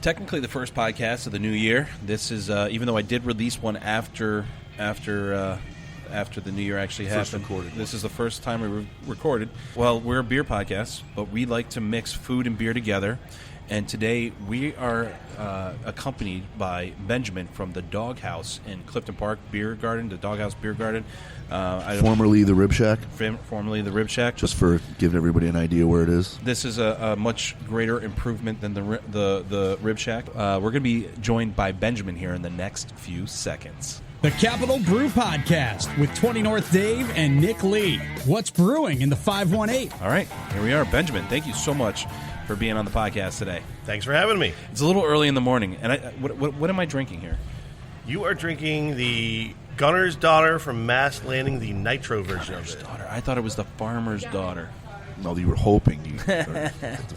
technically the first podcast of the new year. This is, even though I did release one after the new year actually happened. This is the first time we recorded. Well, we're a beer podcast, but we like to mix food and beer together. And today we are accompanied by Benjamin from the Dog Haus in Clifton Park Beer Garden, the Dog Haus Biergarten. Formerly the Rib Shack. Formerly the Rib Shack. Just for giving everybody an idea where it is. This is a much greater improvement than the Rib Shack. We're going to be joined by Benjamin here in the next few seconds. The Capital Brew Podcast with 20 North Dave and Nick Lee. What's brewing in the 518? All right, here we are. Benjamin, thank you so much for being on the podcast today. Thanks for having me. It's a little early in the morning, and what am I drinking here? You are drinking the Gunner's Daughter from Mass Landing, the nitro version of it. Daughter. I thought it was the Farmer's Daughter. No, you were hoping.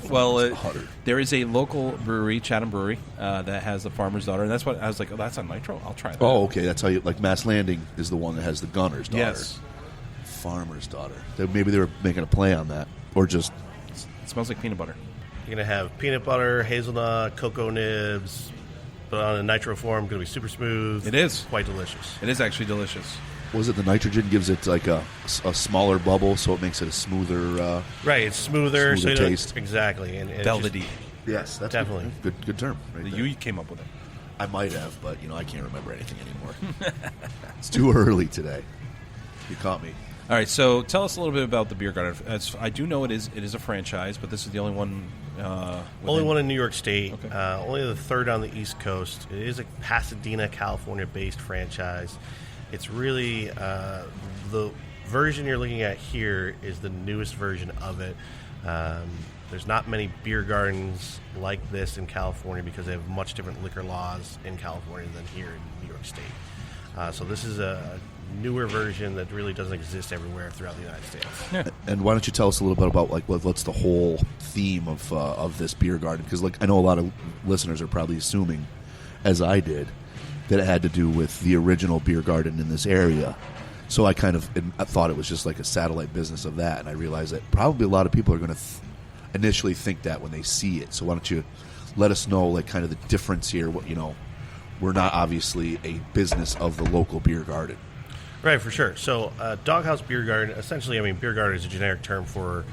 Well, there is a local brewery, Chatham Brewery, that has the Farmer's Daughter, and that's what I was like. Oh, that's on nitro. I'll try that. Oh, okay. That's how you like. Mass Landing is the one that has the Gunner's Daughter. Yes. Farmer's Daughter. Maybe they were making a play on that, or just. It smells like peanut butter. You're going to have peanut butter, hazelnut, cocoa nibs, but on a nitro form, going to be super smooth. It is. Quite delicious. It is actually delicious. Was it the nitrogen gives it like a smaller bubble, so it makes it a smoother. Right, it's smoother so taste. Exactly. And Velvety. Yes, that's definitely good term. Right you came up with it. I might have, but I can't remember anything anymore. It's too early today. You caught me. All right, so tell us a little bit about the Beer Garden. I do know it is a franchise, but this is the only one. Only one in New York State. Okay. Only the third on the East Coast. It is a Pasadena, California-based franchise. It's really the version you're looking at here is the newest version of it. There's not many beer gardens like this in California because they have much different liquor laws in California than here in New York State. So this is a newer version that really doesn't exist everywhere throughout the United States. Yeah. And why don't you tell us a little bit about what's the whole theme of this beer garden? Because I know a lot of listeners are probably assuming, as I did, that it had to do with the original beer garden in this area. So I kind of thought it was just like a satellite business of that, and I realized that probably a lot of people are going to initially think that when they see it. So why don't you let us know kind of the difference here? We're not obviously a business of the local beer garden. Right, for sure. So Dog Haus Biergarten, essentially, beer garden is a generic term for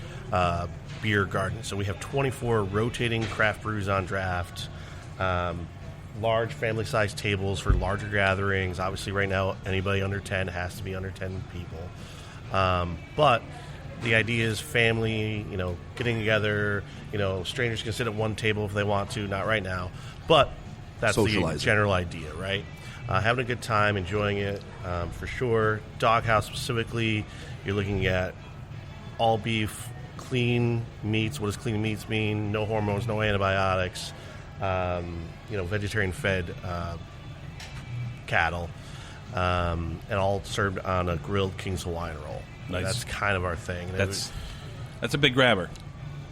beer garden. So we have 24 rotating craft brews on draft, large family-sized tables for larger gatherings. Obviously, right now, anybody under 10 has to be under 10 people. But the idea is family, getting together. Strangers can sit at one table if they want to, not right now. But that's the general idea, right? Having a good time, enjoying it, for sure. Dog Haus specifically, you're looking at all beef, clean meats. What does clean meats mean? No hormones, no antibiotics. Vegetarian-fed cattle, and all served on a grilled King's Hawaiian roll. Nice. That's kind of our thing. That's a big grabber.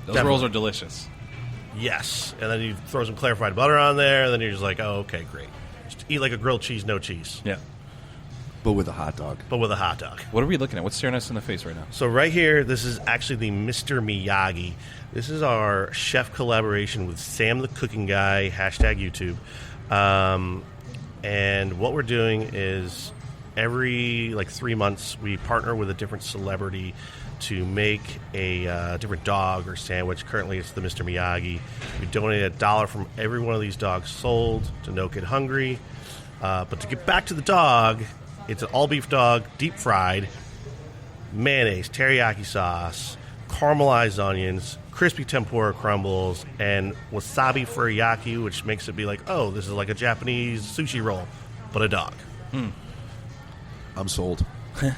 Those Definitely. rolls are delicious. Yes, and then you throw some clarified butter on there, and then you're just like, oh, okay, great. Just eat like a grilled cheese, no cheese. Yeah. But with a hot dog. What are we looking at? What's staring us in the face right now? So right here, this is actually the Mr. Miyagi. This is our chef collaboration with Sam the Cooking Guy, #YouTube. And what we're doing is every 3 months we partner with a different celebrity to make a different dog or sandwich. Currently it's the Mr. Miyagi. We donate $1 from every one of these dogs sold to No Kid Hungry. But to get back to the dog, it's an all-beef dog, deep-fried, mayonnaise, teriyaki sauce, caramelized onions, crispy tempura crumbles, and wasabi furiyaki, which makes it be like, oh, this is like a Japanese sushi roll, but a dog. I'm sold. Yeah.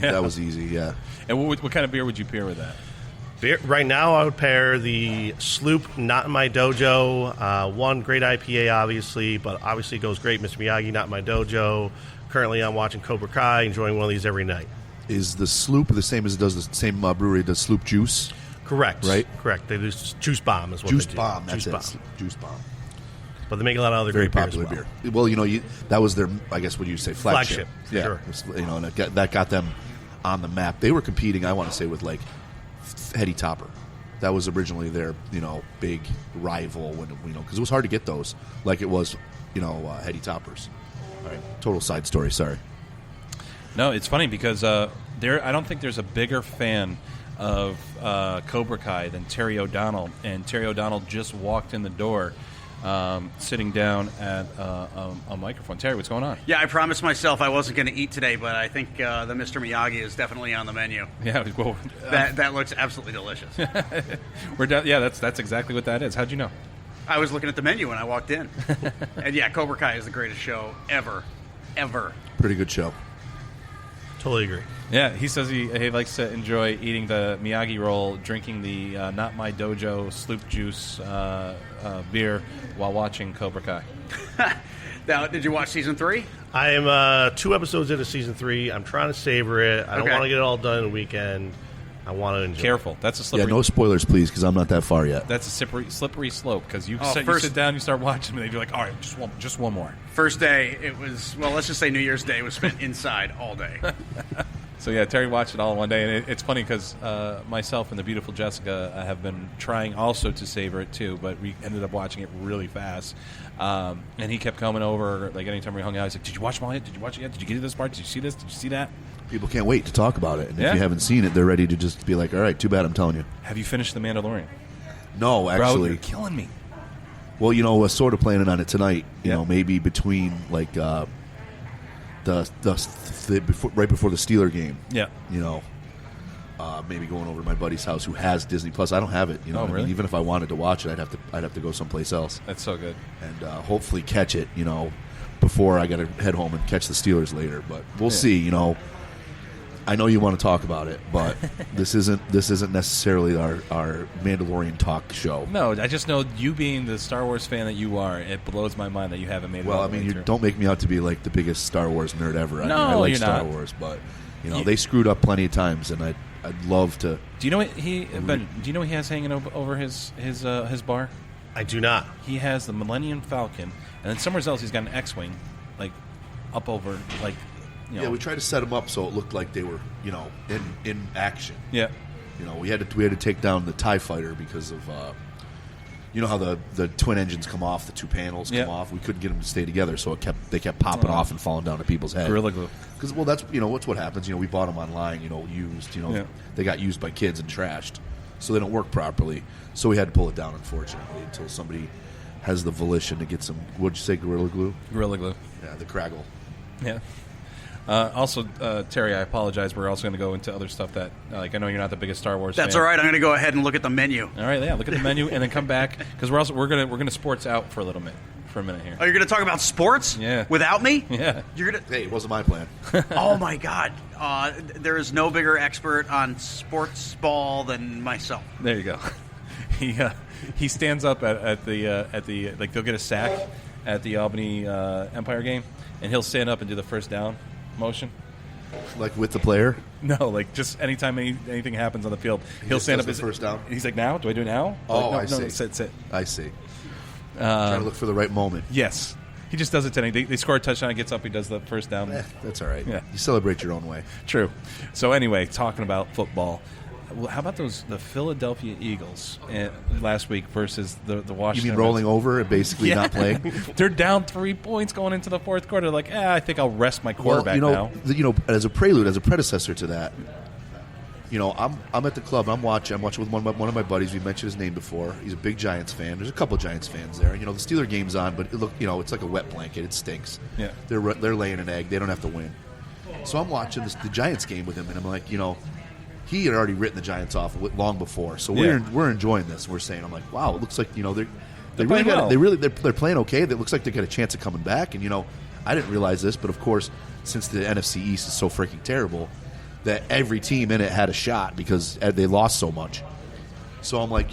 That was easy, yeah. And what kind of beer would you pair with that? Beer, right now, I would pair the Sloop Not In My Dojo. One great IPA, obviously, but obviously it goes great. Mr. Miyagi, Not In My Dojo. Currently, I'm watching Cobra Kai, enjoying one of these every night. Is the Sloop the same as it does the same brewery does Sloop Juice? Correct. Right? Correct. They do Juice Bomb is what Juice they do. Bomb, that's Juice it. Bomb. Juice Bomb. But they make a lot of other Very great popular beer as beer. Well, that was their, I guess, what you say, flagship. Yeah. Sure. And that got them on the map. They were competing, I want to say, with Hetty Topper. That was originally their, big rival when, because it was hard to get those, like it was, Heady Toppers. All right, total side story. Sorry. No, it's funny because I don't think there's a bigger fan of Cobra Kai than Terry O'Donnell, and Terry O'Donnell just walked in the door, sitting down at a microphone. Terry, what's going on? Yeah, I promised myself I wasn't going to eat today, but I think the Mr. Miyagi is definitely on the menu. Yeah, well, that looks absolutely delicious. That's exactly what that is. How'd you know? I was looking at the menu when I walked in. And yeah, Cobra Kai is the greatest show ever. Pretty good show. Totally agree. Yeah, he says he likes to enjoy eating the Miyagi roll, drinking the Not My Dojo Sloop Juice beer while watching Cobra Kai. Now, did you watch season 3? I am 2 episodes into season 3. I'm trying to savor it. I don't want to get it all done in a weekend. I want to enjoy Careful. it. That's a slippery... Yeah, no spoilers, please, because I'm not that far yet. That's a slippery slope, because you sit down, you start watching, and you're like, all right, just one more. First day, it was, let's just say New Year's Day was spent inside all day. So, yeah, Terry watched it all in one day, and it's funny because myself and the beautiful Jessica have been trying also to savor it, too, but we ended up watching it really fast. And he kept coming over, like, anytime we hung out, he's like, did you watch them all yet? Did you watch it yet? Did you get to this part? Did you see this? Did you see that? People can't wait to talk about it. And Yeah. if you haven't seen it, they're ready to just be like, all right, too bad, I'm telling you. Have you finished The Mandalorian? No, actually. Bro, you're killing me. Well, we're sort of planning on it tonight. Yeah. Maybe between, like, right before the Steeler game. Yeah. Maybe going over to my buddy's house who has Disney Plus. I don't have it. Oh, really? Even if I wanted to watch it, I'd have to go someplace else That's so good. and hopefully catch it. Before I got to head home and catch the Steelers later. But we'll see. I know you want to talk about it, but this isn't necessarily our Mandalorian talk show. No, I just know you being the Star Wars fan that you are, it blows my mind that you haven't made it Well, all I the mean, way you through. don't make me out to be like the biggest Star Wars nerd ever. I like you're Star not. Wars, but they screwed up plenty of times, and I'd love to. Do you know what Ben? Do you know what he has hanging over his bar? I do not. He has the Millennium Falcon, and then somewhere else he's got an X-wing, like up over, like Yeah, we tried to set them up so it looked like they were, in action. Yeah. We had to take down the TIE fighter because of, how the twin engines come off, the 2 panels come off. We couldn't get them to stay together, so they kept popping off and falling down to people's heads. Gorilla Glue. Because that's what happens. We bought them online, used. They got used by kids and trashed, so they don't work properly. So we had to pull it down, unfortunately, until somebody has the volition to get some. What'd you say, Gorilla Glue? Gorilla Glue. Yeah, the Craggle. Yeah. Also, Terry, I apologize. We're also going to go into other stuff that, I know you're not the biggest Star Wars That's fan. all right. I'm going to go ahead and look at the menu. All right, yeah. Look at the menu and then come back because we're gonna sports out for a minute here. Oh, you're going to talk about sports? Yeah. Without me? Yeah. You're gonna. Hey, it wasn't my plan. Oh my God! There is no bigger expert on sports ball than myself. There you go. He stands up at the like they'll get a sack at the Albany Empire game, and he'll stand up and do the first down motion. Like with the player? No, like just anytime anything happens on the field, he'll stand up. The first down. He's like, now? Do I do it now? Oh, like, I see. No, sit. I see. Trying to look for the right moment. Yes. He just does it to anything. They score a touchdown, gets up, he does the first down. That's all right. Yeah. You celebrate your own way. True. So anyway, talking about football, how about the Philadelphia Eagles last week versus the Washington? You mean rolling over and basically not playing? They're down 3 points going into the fourth quarter. Like, I think I'll rest my quarterback now. As a prelude, as a predecessor to that, I'm at the club. I'm watching with one of my buddies. We mentioned his name before. He's a big Giants fan. There's a couple of Giants fans there. The Steeler game's on, but it's like a wet blanket. It stinks. Yeah. They're laying an egg. They don't have to win. So I'm watching the Giants game with him, and I'm like, he had already written the Giants off long before. So we're enjoying this. We're saying, I'm like, wow, it looks like they really got they're playing okay. It looks like they got a chance of coming back. And I didn't realize this, but of course, since the NFC East is so freaking terrible, that every team in it had a shot because they lost so much. So I'm like,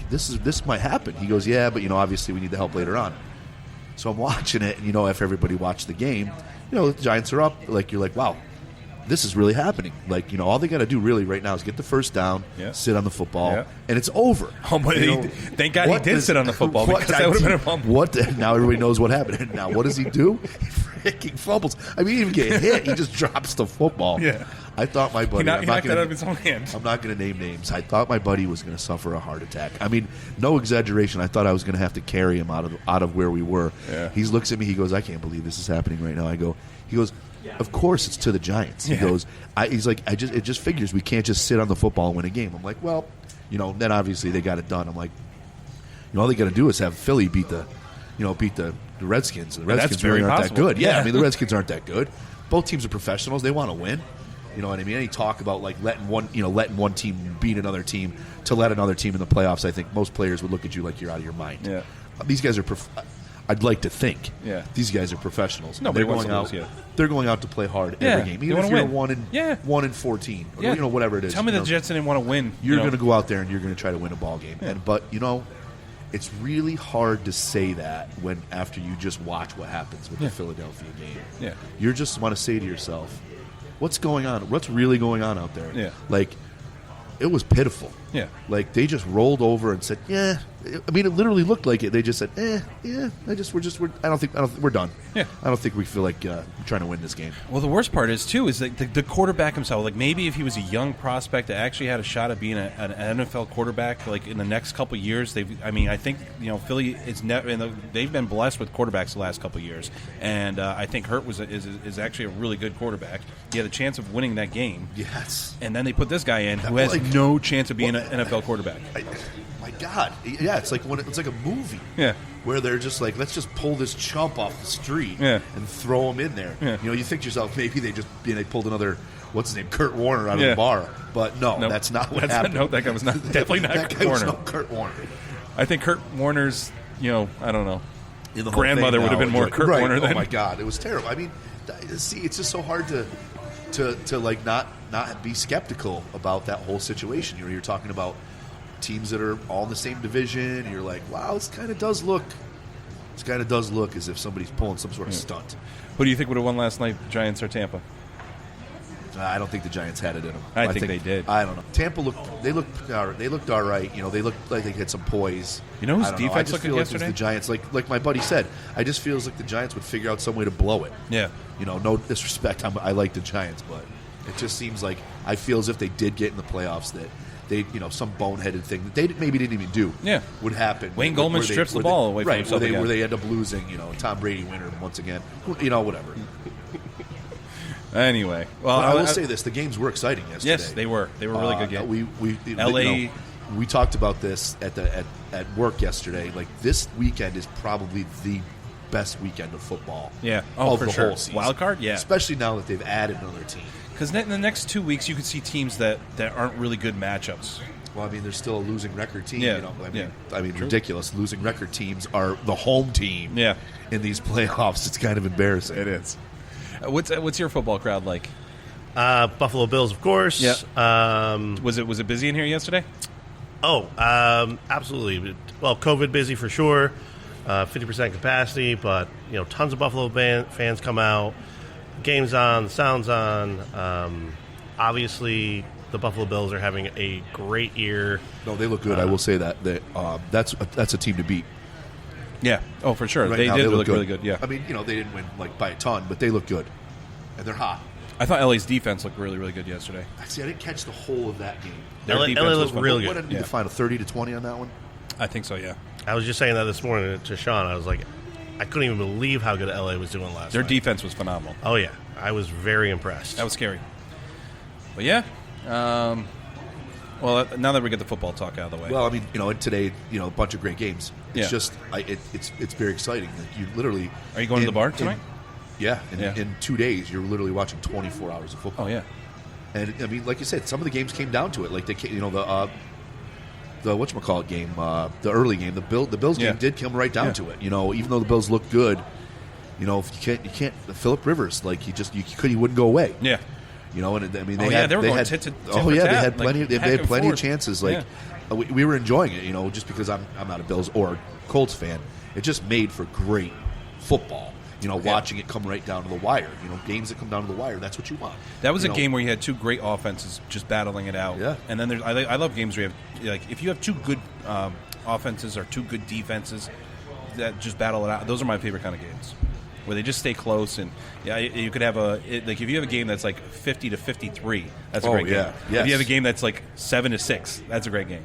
this might happen. He goes, yeah, but obviously we need the help later on. So I'm watching it, and if everybody watched the game, the Giants are up. You're like, wow, this is really happening. All they got to do really right now is get the first down, sit on the football, and it's over. Oh, but thank God he did sit on the football because that would have been a bump. Now everybody knows what happened. Now what does he do? picking fumbles. I mean, he didn't even get hit. He just drops the football. Yeah. I thought my buddy. He knocked that out of his own hand. I'm not going to name names. I thought my buddy was going to suffer a heart attack. I mean, no exaggeration. I thought I was going to have to carry him out of where we were. Yeah. He looks at me. He goes, "I can't believe this is happening right now." He goes, "Of course it's to the Giants." He goes, "He's like, it just figures we can't just sit on the football and win a game." I'm like, well, then obviously they got it done. I'm like, all they got to do is have Philly beat the Redskins. The Redskins really aren't that good. Yeah, I mean, the Redskins aren't that good. Both teams are professionals. They want to win. You know what I mean? Any talk about like letting one team beat another team to let another team in the playoffs, I think most players would look at you like you're out of your mind. Yeah. These guys are I'd like to think. Yeah. These guys are professionals. Nobody they're wants going to lose, out. They're going out to play hard every game. Even if you're win. 1-14, or, whatever it is. Tell me the Jets didn't want to win. You're going to go out there and you're going to try to win a ball game. Yeah. But it's really hard to say that when after you just watch what happens with the Philadelphia game. Yeah. You just want to say to yourself, what's going on? What's really going on out there? Yeah. Like, it was pitiful. Yeah. Like, they just rolled over and said, yeah. I mean, it literally looked like it. They just said, yeah. We're done. Yeah. I don't think we feel like trying to win this game. Well, the worst part is, too, is that the quarterback himself, like maybe if he was a young prospect that actually had a shot at being an NFL quarterback, like in the next couple of years, I think, Philly is they've been blessed with quarterbacks the last couple of years. And I think Hurt is actually a really good quarterback. He had a chance of winning that game. Yes. And then they put this guy in who has no chance of being an NFL quarterback. My God, yeah, it's like a movie. Yeah, where they're just like, let's just pull this chump off the street and throw him in there. Yeah. You think to yourself, maybe they pulled another, what's his name, Kurt Warner out of the bar. But no, that's not what happened. No, that guy was definitely not that Kurt guy Warner. Was no Kurt Warner. I think Kurt Warner's, I don't know, the grandmother would have been more Kurt Warner than. Oh my God, it was terrible. I mean, see, it's just so hard to like not be skeptical about that whole situation. You're talking about teams that are all in the same division, and you're like, wow, this kind of does look as if somebody's pulling some sort of stunt. Who do you think would have won last night, Giants or Tampa? I don't think the Giants had it in them. I think they did. I don't know. Tampa looked all right. They looked like they had some poise. You know whose defense looked good yesterday? The Giants, like my buddy said, I just feels like the Giants would figure out some way to blow it. Yeah. No disrespect. I like the Giants, but it just seems like I feel as if they did get in the playoffs that they, some boneheaded thing that they maybe didn't even do would happen. Wayne Goldman strips the ball away from himself where they end up losing, Tom Brady winner once again. Whatever. Anyway, well, I will say this: the games were exciting yesterday. Yes, they were. They were really good games. LA. We talked about this at work yesterday. Like, this weekend is probably the best weekend of football. Yeah, of for the sure. Whole season. Wild card, yeah. Especially now that they've added another team. Because in the next 2 weeks, you could see teams that aren't really good matchups. Well, I mean, there's still a losing record team. Yeah. I mean, ridiculous. Losing record teams are the home team. Yeah. In these playoffs, it's kind of embarrassing. It is. What's your football crowd like? Buffalo Bills, of course. Yeah. Was it busy in here yesterday? Oh, absolutely. Well, COVID busy for sure. 50% capacity, but tons of Buffalo fans come out. Game's on, the sound's on. Obviously, the Buffalo Bills are having a great year. No, they look good. I will say that that's a team to beat. Yeah. Oh, for sure. Right they now, did look look really good. Yeah. I mean, they didn't win by a ton, but they look good, and they're hot. I thought LA's defense looked really, really good yesterday. See, I didn't catch the whole of that game. LA looked really good. What did we define, a 30-20 on that one? I think so. Yeah. I was just saying that this morning to Sean. I was like, I couldn't even believe how good LA was doing last night. Their defense was phenomenal. Oh yeah, I was very impressed. That was scary. But yeah. Well, now that we get the football talk out of the way. Well, I mean, today, a bunch of great games. It's Yeah. just, it's very exciting. Like, you literally. Are you going to the bar tonight? In 2 days, you're literally watching 24 hours of football. Oh yeah. And I mean, like you said, some of the games came down to it. Like the whatchamacallit game, the early game, the Bills game did come right down to it. Even though the Bills looked good, if you can't. Phillip Rivers, like he wouldn't go away. Yeah. And I mean, they were going tit Oh yeah, they had like, plenty. They had plenty of chances. Like we were enjoying it. Just because I'm not a Bills or Colts fan, it just made for great football. Watching it come right down to the wire. Games that come down to the wire, that's what you want. That was a game where you had two great offenses just battling it out. Yeah. And then I love games where you have, if you have two good offenses or two good defenses that just battle it out. Those are my favorite kind of games. where they just stay close. And you could have if you have a game that's like 50-53, that's a great game. Yes. If you have a game that's like 7-6, that's a great game.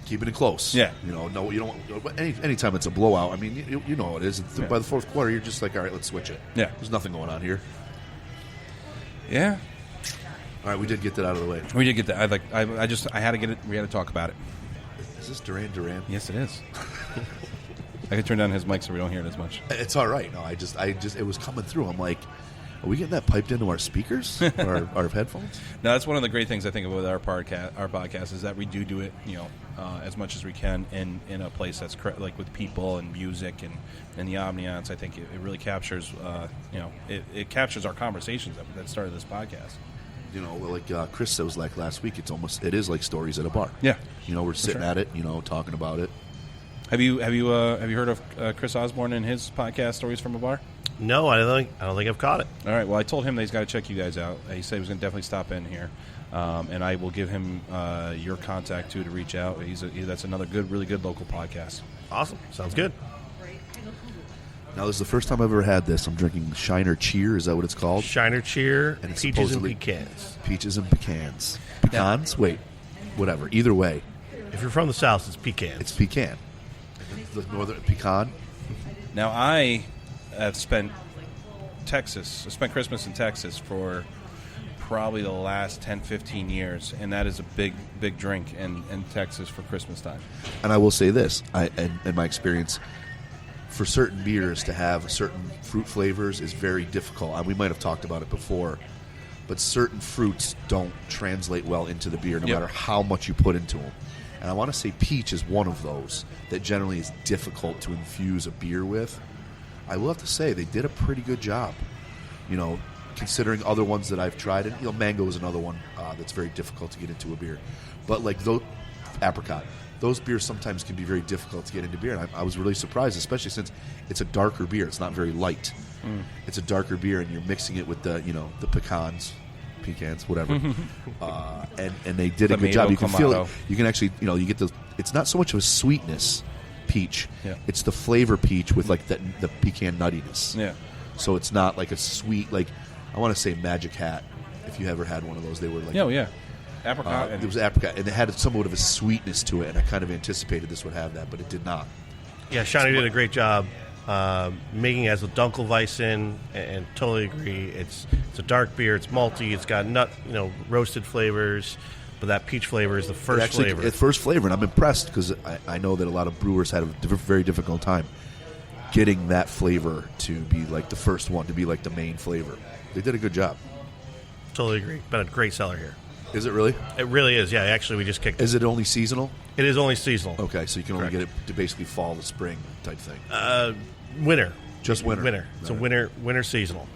Keeping it close. Yeah. No, you don't. Anytime it's a blowout, I mean, you know how it is. By the fourth quarter, you're just like, all right, let's switch it. Yeah. There's nothing going on here. Yeah. All right, we did get that out of the way. We did get that. I had to get it. We had to talk about it. Is this Duran? Yes, it is. I could turn down his mic so we don't hear it as much. It's all right. No, I just, it was coming through. I'm like, are we getting that piped into our speakers, our headphones? No, that's one of the great things I think about our podcast is that we do it, as much as we can in a place that's like with people and music and the ambiance. I think it really captures, it captures our conversations that started this podcast. Like Chris said was like last week. It is like stories at a bar. Yeah, we're sitting at it, talking about it. Have you heard of Chris Osborne and his podcast, Stories from a Bar? No, I don't think I've caught it. All right. Well, I told him that he's got to check you guys out. He said he was going to definitely stop in here, and I will give him your contact too to reach out. That's another really good local podcast. Awesome. Sounds good. Now, this is the first time I've ever had this. I'm drinking Shiner Cheer. Is that what it's called? Shiner Cheer, and it's peaches and pecans. Peaches and pecans. Pecans? Wait. Whatever. Either way. If you're from the South, it's pecans. It's pecan. The northern pecan. Now, I have spent Christmas in Texas for probably the last 10-15 years, and that is a big drink in Texas for Christmas time. And I will say this, in my experience, for certain beers to have certain fruit flavors is very difficult. And we might have talked about it before, but certain fruits don't translate well into the beer no matter how much you put into them. And I want to say peach is one of those that generally is difficult to infuse a beer with. I will have to say they did a pretty good job, considering other ones that I've tried. And mango is another one that's very difficult to get into a beer. But like apricot, those beers sometimes can be very difficult to get into beer. And I was really surprised, especially since it's a darker beer. It's not very light. It's a darker beer, and you're mixing it with the pecans, whatever. And they did a good job. You can feel it. You can actually, you get it's not so much of a sweetness peach. Yeah. It's the flavor peach with like the pecan nuttiness. Yeah. So it's not like a sweet, like I want to say Magic Hat. If you ever had one of those, they were like apricot. It was apricot, and it had somewhat of a sweetness to it. And I kind of anticipated this would have that, but it did not. Yeah, Shiny did a great job making it as a Dunkelweizen, and totally agree. It's a dark beer. It's malty. It's got roasted flavors, but that peach flavor is the first flavor. It's first flavor, and I'm impressed because I know that a lot of brewers had a very difficult time getting that flavor to be like the first one, to be like the main flavor. They did a good job. Totally agree. Been a great seller here. Is it really? It really is. Yeah, actually, we just kicked it. Is it only seasonal? It is only seasonal. Okay, so you can only get it to basically fall to spring type thing. Winter. Just winter. Winter. It's a winter seasonal.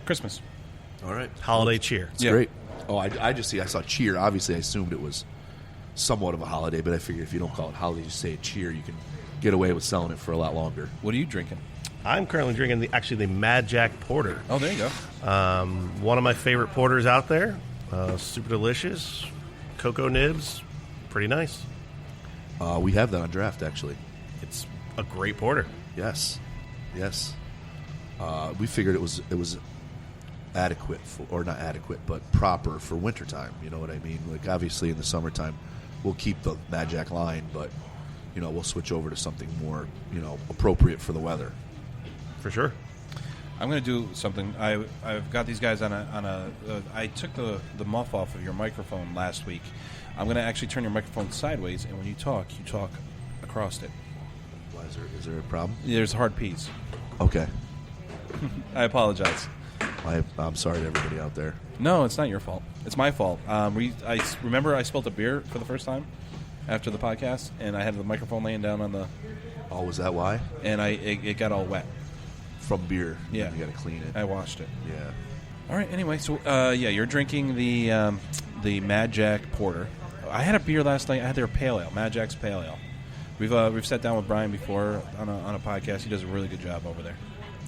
Christmas. All right. Holiday cheer. It's great. Oh, I saw cheer. Obviously, I assumed it was somewhat of a holiday, but I figured if you don't call it holiday, just say it cheer. You can get away with selling it for a lot longer. What are you drinking? I'm currently drinking the Mad Jack Porter. Oh, there you go. One of my favorite porters out there. Super delicious. Cocoa nibs. Pretty nice. We have that on draft, actually. It's a great porter. Yes. We figured it was adequate, or not adequate, but proper for wintertime. You know what I mean? Like, obviously, in the summertime, we'll keep the Mad Jack line, but, we'll switch over to something more, appropriate for the weather. For sure. I'm going to do something. I've got these guys on a I took the muff off of your microphone last week. I'm going to actually turn your microphone sideways, and when you talk across it. Why is there a problem? There's hard P's. Okay. I apologize. I'm sorry to everybody out there. No, it's not your fault. It's my fault. I remember I spilled a beer for the first time after the podcast, and I had the microphone laying down on the... Oh, was that why? And it got all wet. From beer. Yeah. You got to clean it. I washed it. Yeah. All right, anyway, so, you're drinking the Mad Jack Porter. I had a beer last night. I had their Pale Ale, Mad Jack's Pale Ale. We've sat down with Brian before on a podcast. He does a really good job over there.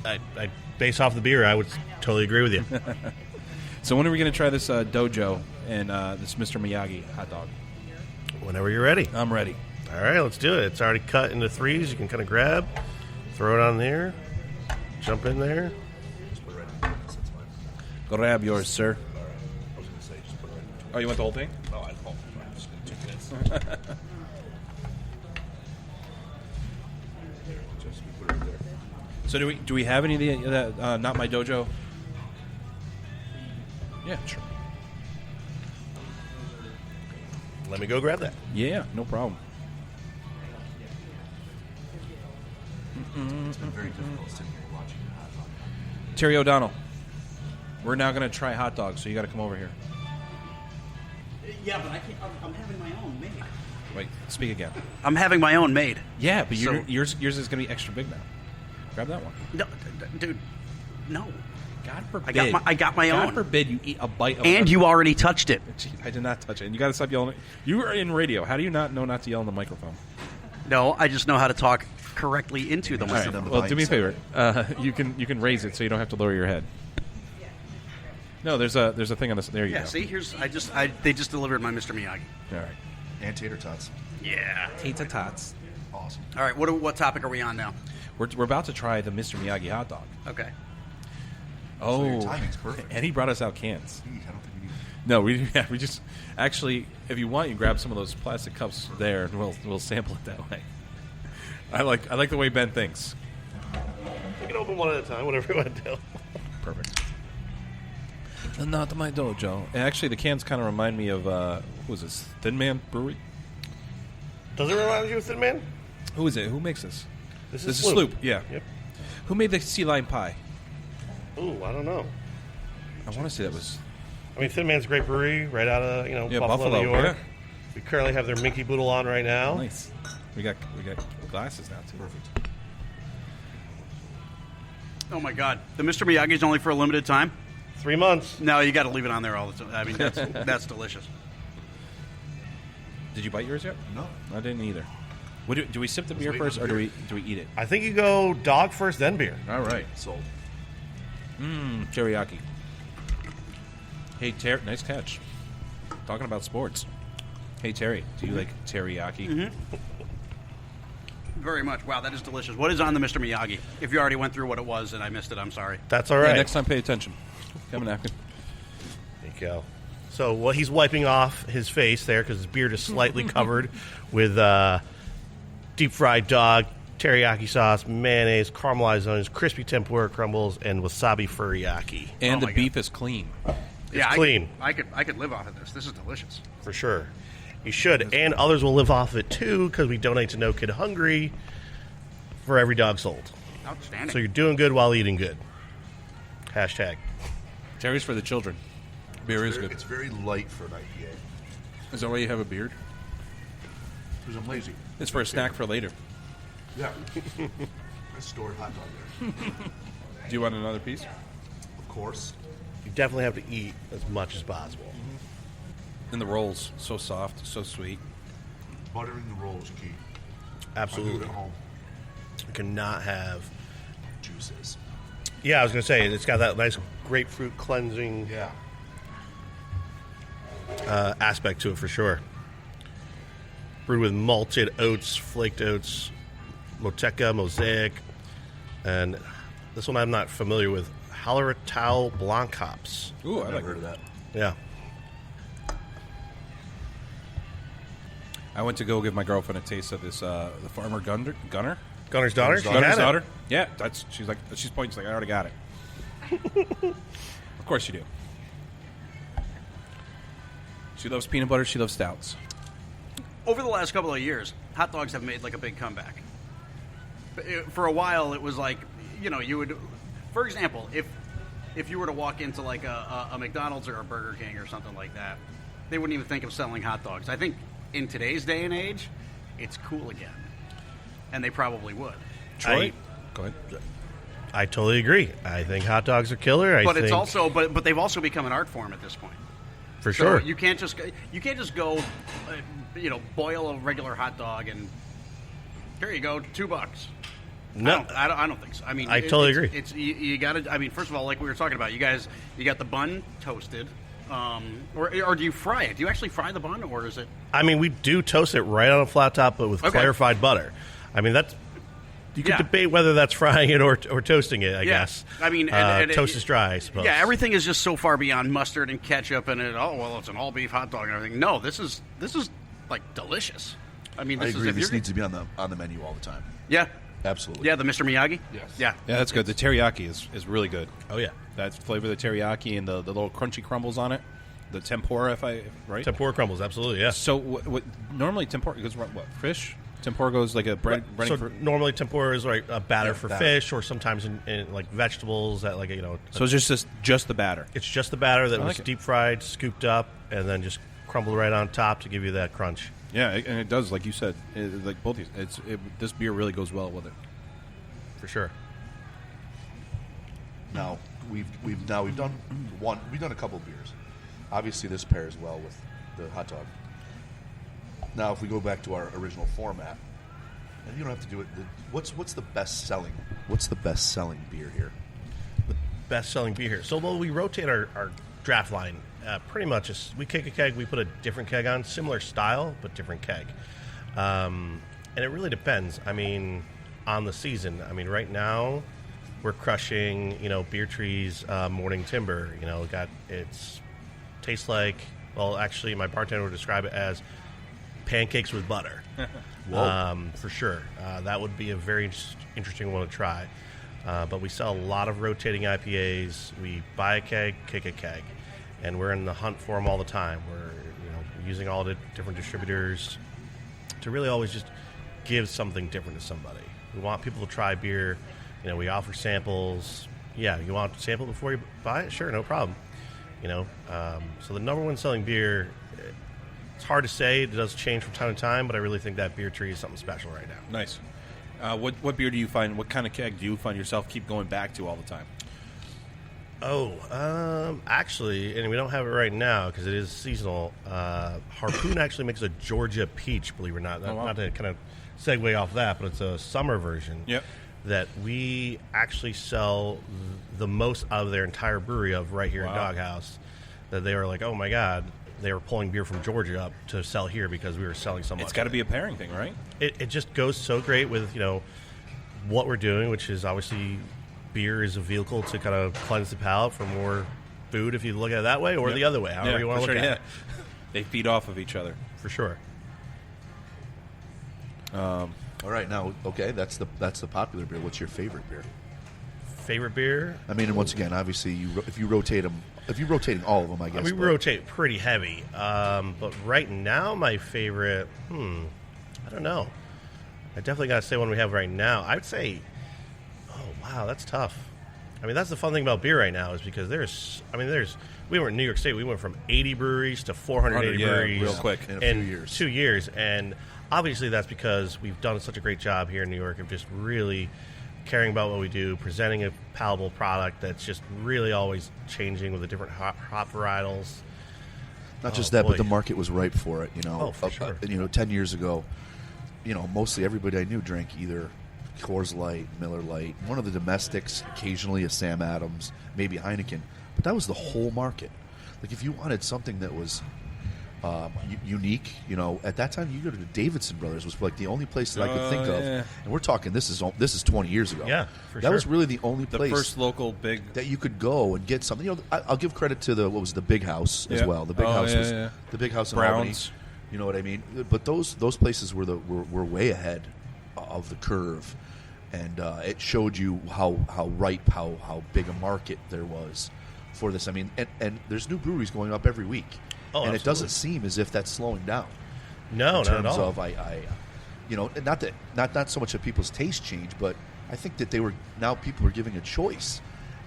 I based off the beer, I would totally agree with you. So when are we going to try this Dojo and this Mr. Miyagi hot dog? Whenever you're ready. I'm ready. All right, let's do it. It's already cut into threes. You can kind of grab, throw it on there. jump in there. Just put it right in the that's fine. Grab yours, sir. All right. I was going to say, just put it right in between. Oh, you want the whole thing? No, I don't. I'm just going to take this. Just put it right there. So do we have any of the Not My Dojo? Yeah, sure. Let me go grab that. Yeah, no problem. It's been very difficult sitting here watching the hot dog. Terry O'Donnell, we're now going to try hot dogs, so you got to come over here. Yeah, but I can't. I'm having my own made. Wait, speak again. I'm having my own made. Yeah, but So- yours is going to be extra big now. Grab that one. No, dude, no. God forbid. I got my God own. forbid you eat a bite of And you already touched it. Jeez, I did not touch it. And you got to stop yelling. You are in radio. How do you not know not to yell in the microphone? No, I just know how to talk correctly into the All right. microphone. Well, do me a favor. You can raise it so you don't have to lower your head. No, there's a thing on this. There you Yeah, go. see, they just delivered my Mr. Miyagi. All right. And tater tots. Yeah. Tater tots. Awesome. All right, what topic are we on now? We're about to try the Mr. Miyagi hot dog. Okay. Oh, your timing's perfect. And he brought us out cans. I don't think we need No, we just actually, if you want, you grab some of those plastic cups there, and we'll sample it that way. I like the way Ben thinks. You can open one at a time, whatever you want to do. Perfect. Not My Dojo. And actually, the cans kind of remind me of who is this? Thin Man Brewery. Does it remind you of Thin Man? Who is it? Who makes this? This is Sloop. Sloop. Yeah. Yep. Who made the sea lion pie? Ooh, I don't know. I want to say that was. I mean, Thin Man's a great brewery right out of Buffalo, New York. Yeah. We currently have their Minky Boodle on right now. Nice. We got glasses now too. Perfect. Oh my God, the Mr. Miyagi is only for a limited time. 3 months. No, you got to leave it on there all the time. I mean, that's delicious. Did you bite yours yet? No. I didn't either. Do we sip the beer waiting first, on or the do we eat it? I think you go dog first, then beer. All right. Sold. Teriyaki. Hey, nice catch. Talking about sports. Hey, Terry, do you like teriyaki? Mm-hmm. Very much. Wow, that is delicious. What is on the Mr. Miyagi? If you already went through what it was and I missed it, I'm sorry. That's all Yeah, right. next time, pay attention. Have a napkin. There you go. So, well, he's wiping off his face there because his beard is slightly covered with deep fried dog, teriyaki sauce, mayonnaise, caramelized onions, crispy tempura crumbles, and wasabi furiyaki. And Oh the my beef is clean. Yeah, clean. I could live off of this. This is delicious. For sure. You should. And others will live off of it too because we donate to No Kid Hungry for every dog sold. Outstanding. So you're doing good while eating good. Hashtag. Terry's for the children. Beer is good. It's very light for an IPA. Is that why you have a beard? Because I'm lazy. It's for a snack for later. Yeah. I stored hot dog there. Do you want another piece? Of course. You definitely have to eat as much as possible. And the rolls, so soft, so sweet. Buttering the roll is key. I do Absolutely. it at home. You cannot have. Juices. Yeah, I was going to say, it's got that nice grapefruit cleansing Yeah. aspect to it for sure. Brewed with malted oats, flaked oats, Moteca, Mosaic, and this one I'm not familiar with, Hallertau Blanc hops. Ooh, I I've like heard of that. Yeah. I went to go give my girlfriend a taste of this, the Farmer Gunner. Gunner's daughter? She Gunner's had it. daughter. Yeah, she's pointing. She's like, I already got it. Of course you do. She loves peanut butter. She loves stouts. Over the last couple of years, hot dogs have made like a big comeback. For a while, it was like, you would, for example, if you were to walk into like a McDonald's or a Burger King or something like that, they wouldn't even think of selling hot dogs. I think in today's day and age, it's cool again, and they probably would. Troy, go ahead. I totally agree. I think hot dogs are killer. But it's also, but they've also become an art form at this point. for So sure. you can't just go, boil a regular hot dog and here you go, $2. No. I don't think so. I mean, I totally agree. It's you got to. I mean, first of all, like we were talking about, you got the bun toasted, or do you fry it? Do you actually fry the bun, or is it? I mean, we do toast it right on a flat top, but with Okay. clarified butter. I mean, that's You could debate whether that's frying it or toasting it, I guess. I mean, toast is dry, I suppose. Yeah, everything is just so far beyond mustard and ketchup and it's an all-beef hot dog and everything. No, this is like delicious. I mean, I agree. This needs to be on the menu all the time. Yeah. Absolutely. Yeah, the Mr. Miyagi? Yes. Yeah. Yeah, that's good. The teriyaki is really good. Oh, yeah. That flavor of the teriyaki and the little crunchy crumbles on it. The tempura, right? Tempura crumbles, absolutely, yeah. So what normally tempura goes what fish? Tempura goes like a bread. Right. So normally tempura is like a batter for batter. fish, or sometimes in like vegetables that So it's just the batter. It's just the batter that was it. deep fried, scooped up, and then just crumbled right on top to give you that crunch. Yeah, and it does, like you said, like both these. This beer really goes well with it, for sure. Now we've done a couple of beers. Obviously, this pairs well with the hot dog. Now, if we go back to our original format, and you don't have to do it. What's the best selling beer here? The best selling beer here. So, we rotate our draft line. Pretty much, we kick a keg, we put a different keg on, similar style but different keg, and it really depends. I mean, on the season. I mean, right now we're crushing, Beer Tree's Morning Timber. Tastes like, well, actually, my bartender would describe it as pancakes with butter. For sure. That would be a very interesting one to try. But we sell a lot of rotating IPAs. We buy a keg, kick a keg. And we're in the hunt for them all the time. We're using all the different distributors to really always just give something different to somebody. We want people to try beer. We offer samples. Yeah, you want to sample before you buy it? Sure, no problem. So the number one selling beer, it's hard to say. It does change from time to time, but I really think that Beer Tree is something special right now. Nice. What beer do you find? What kind of keg do you find yourself keep going back to all the time? Actually, and we don't have it right now because it is seasonal. Harpoon actually makes a Georgia peach, believe it or not. Not to kind of segue off that, but it's a summer version. Yep. That we actually sell the most out of their entire brewery of right here in Dog Haus. That they were like, oh my God, they were pulling beer from Georgia up to sell here because we were selling so much. It's got to be a pairing thing, right? It just goes so great with what we're doing, which is obviously beer is a vehicle to kind of cleanse the palate for more food, if you look at it that way, or the other way, however you want to look at it. They feed off of each other. For sure. All right, now, okay, that's the popular beer. What's your favorite beer? Favorite beer? I mean, and once again, obviously, if you're rotating all of them, I guess. We rotate pretty heavy, but right now, my favorite, I don't know. I definitely got to say one we have right now. I would say, wow, that's tough. I mean, that's the fun thing about beer right now is because we were in New York State. We went from 80 breweries to 480 breweries real quick in 2 years, and obviously, that's because we've done such a great job here in New York of just really caring about what we do, presenting a palatable product that's just really always changing with the different hop varietals. Not just that, but the market was ripe for it. for sure. 10 years ago, mostly everybody I knew drank either Coors Light, Miller Lite, one of the domestics, occasionally a Sam Adams, maybe Heineken, but that was the whole market. Like if you wanted something that was unique, at that time you go to the Davidson Brothers was like the only place that I could think of, and we're talking this is 20 years ago. Yeah, for that sure. was really the only place, the first local big that you could go and get something. I'll give credit to the Big House as well. The Big House was the Big House in Browns. Albany. You know what I mean? But those places were way ahead of the curve, and it showed you how ripe, how big a market there was for this. I mean, and there's new breweries going up every week. And absolutely. it doesn't seem as if that's slowing down. No, in terms not at all. of not so much that people's taste change, but I think that people are giving a choice.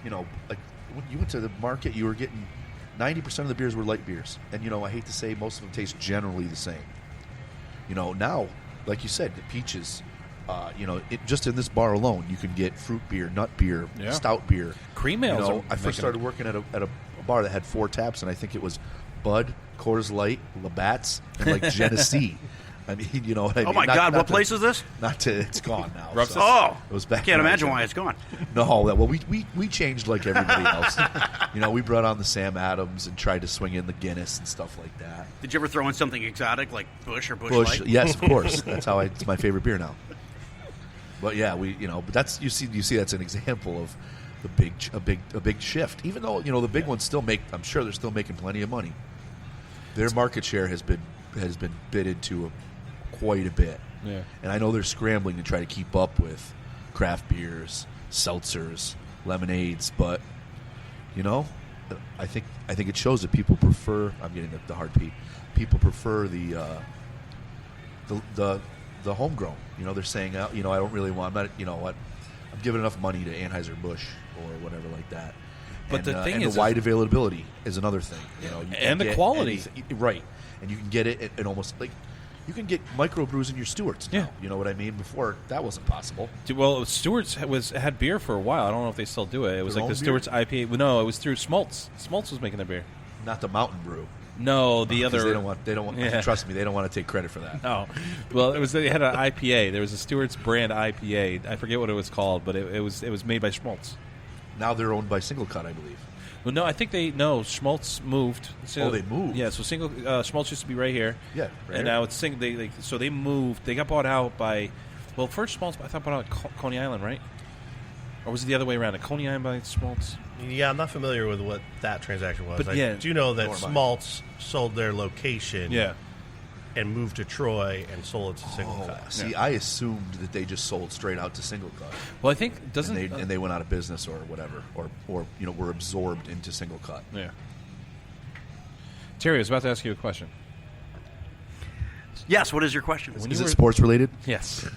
Like when you went to the market, you were getting 90% of the beers were light beers, and I hate to say most of them taste generally the same. Now, like you said, the peaches. Just in this bar alone, you can get fruit beer, nut beer, stout beer, cream ales. I first started working at a bar that had 4 taps, and I think it was Bud, Coors Light, Labatt's, and like Genesee. I mean, you know what I mean? Oh my God, what place is this? It's gone now. It was back. I can't imagine why it's gone. No, well, we changed like everybody else. We brought on the Sam Adams and tried to swing in the Guinness and stuff like that. Did you ever throw in something exotic like Busch or Busch Light? Yes, of course. That's how it's my favorite beer now. But yeah, but that's you see that's an example of a big shift. Even though the big ones still I'm sure they're still making plenty of money. Their market share has been bid into quite a bit. Yeah. And I know they're scrambling to try to keep up with craft beers, seltzers, lemonades, but I think it shows that people prefer. I'm getting the hard P. People prefer the homegrown. They're saying, I don't really want. I'm giving enough money to Anheuser-Busch or whatever like that. But the thing is, the wide availability is another thing. And the quality, right? And you can get it in almost like you can get microbrews in your Stewart's now. Yeah. You know what I mean? Before that wasn't possible. Well, Stewart's had beer for a while. I don't know if they still do it. It was Their like the own beer? Stewart's IPA. No, it was through Smoltz. Smoltz was making their beer. Not the Mountain Brew. No, the other. They don't want. Yeah. Trust me, they don't want to take credit for that. No, well, they had an IPA. There was a Stewart's brand IPA. I forget what it was called, but it was made by Schmaltz. Now they're owned by Single Cut, I believe. Well, no, I think Schmaltz moved. So, they moved. Yeah, so Schmaltz used to be right here. Yeah, right and here. now it's so they moved. They got bought out by. Well, first Schmaltz I thought bought out Coney Island, right? Or was it the other way around? A Coney Island by Schmaltz? Yeah, I'm not familiar with what that transaction was. But yeah, I do know that nor am I. Schmaltz sold their location Yeah. and moved to Troy and sold it to Single Cut. See, I assumed that they just sold straight out to Single Cut, Well, I think doesn't and they went out of business or whatever, or were absorbed into Single Cut. Yeah. Terry, I was about to ask you a question. Yes. What is your question? Is it sports related? Yes.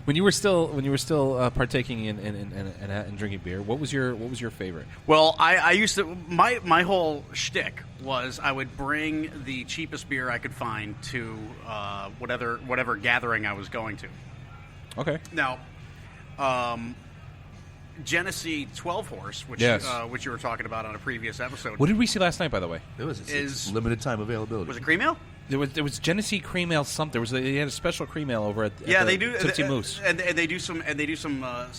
when you were still partaking in drinking beer, what was your favorite? Well, I used to my whole shtick was I would bring the cheapest beer I could find to whatever gathering I was going to. Okay. Now, Genesee 12 Horse, which you were talking about on a previous episode. What did we see last night, by the way? It's limited time availability. Was it cream ale? There was Genesee cream ale something. They had a special cream ale over at Yeah, the they do. Tootsie Moose. And they do some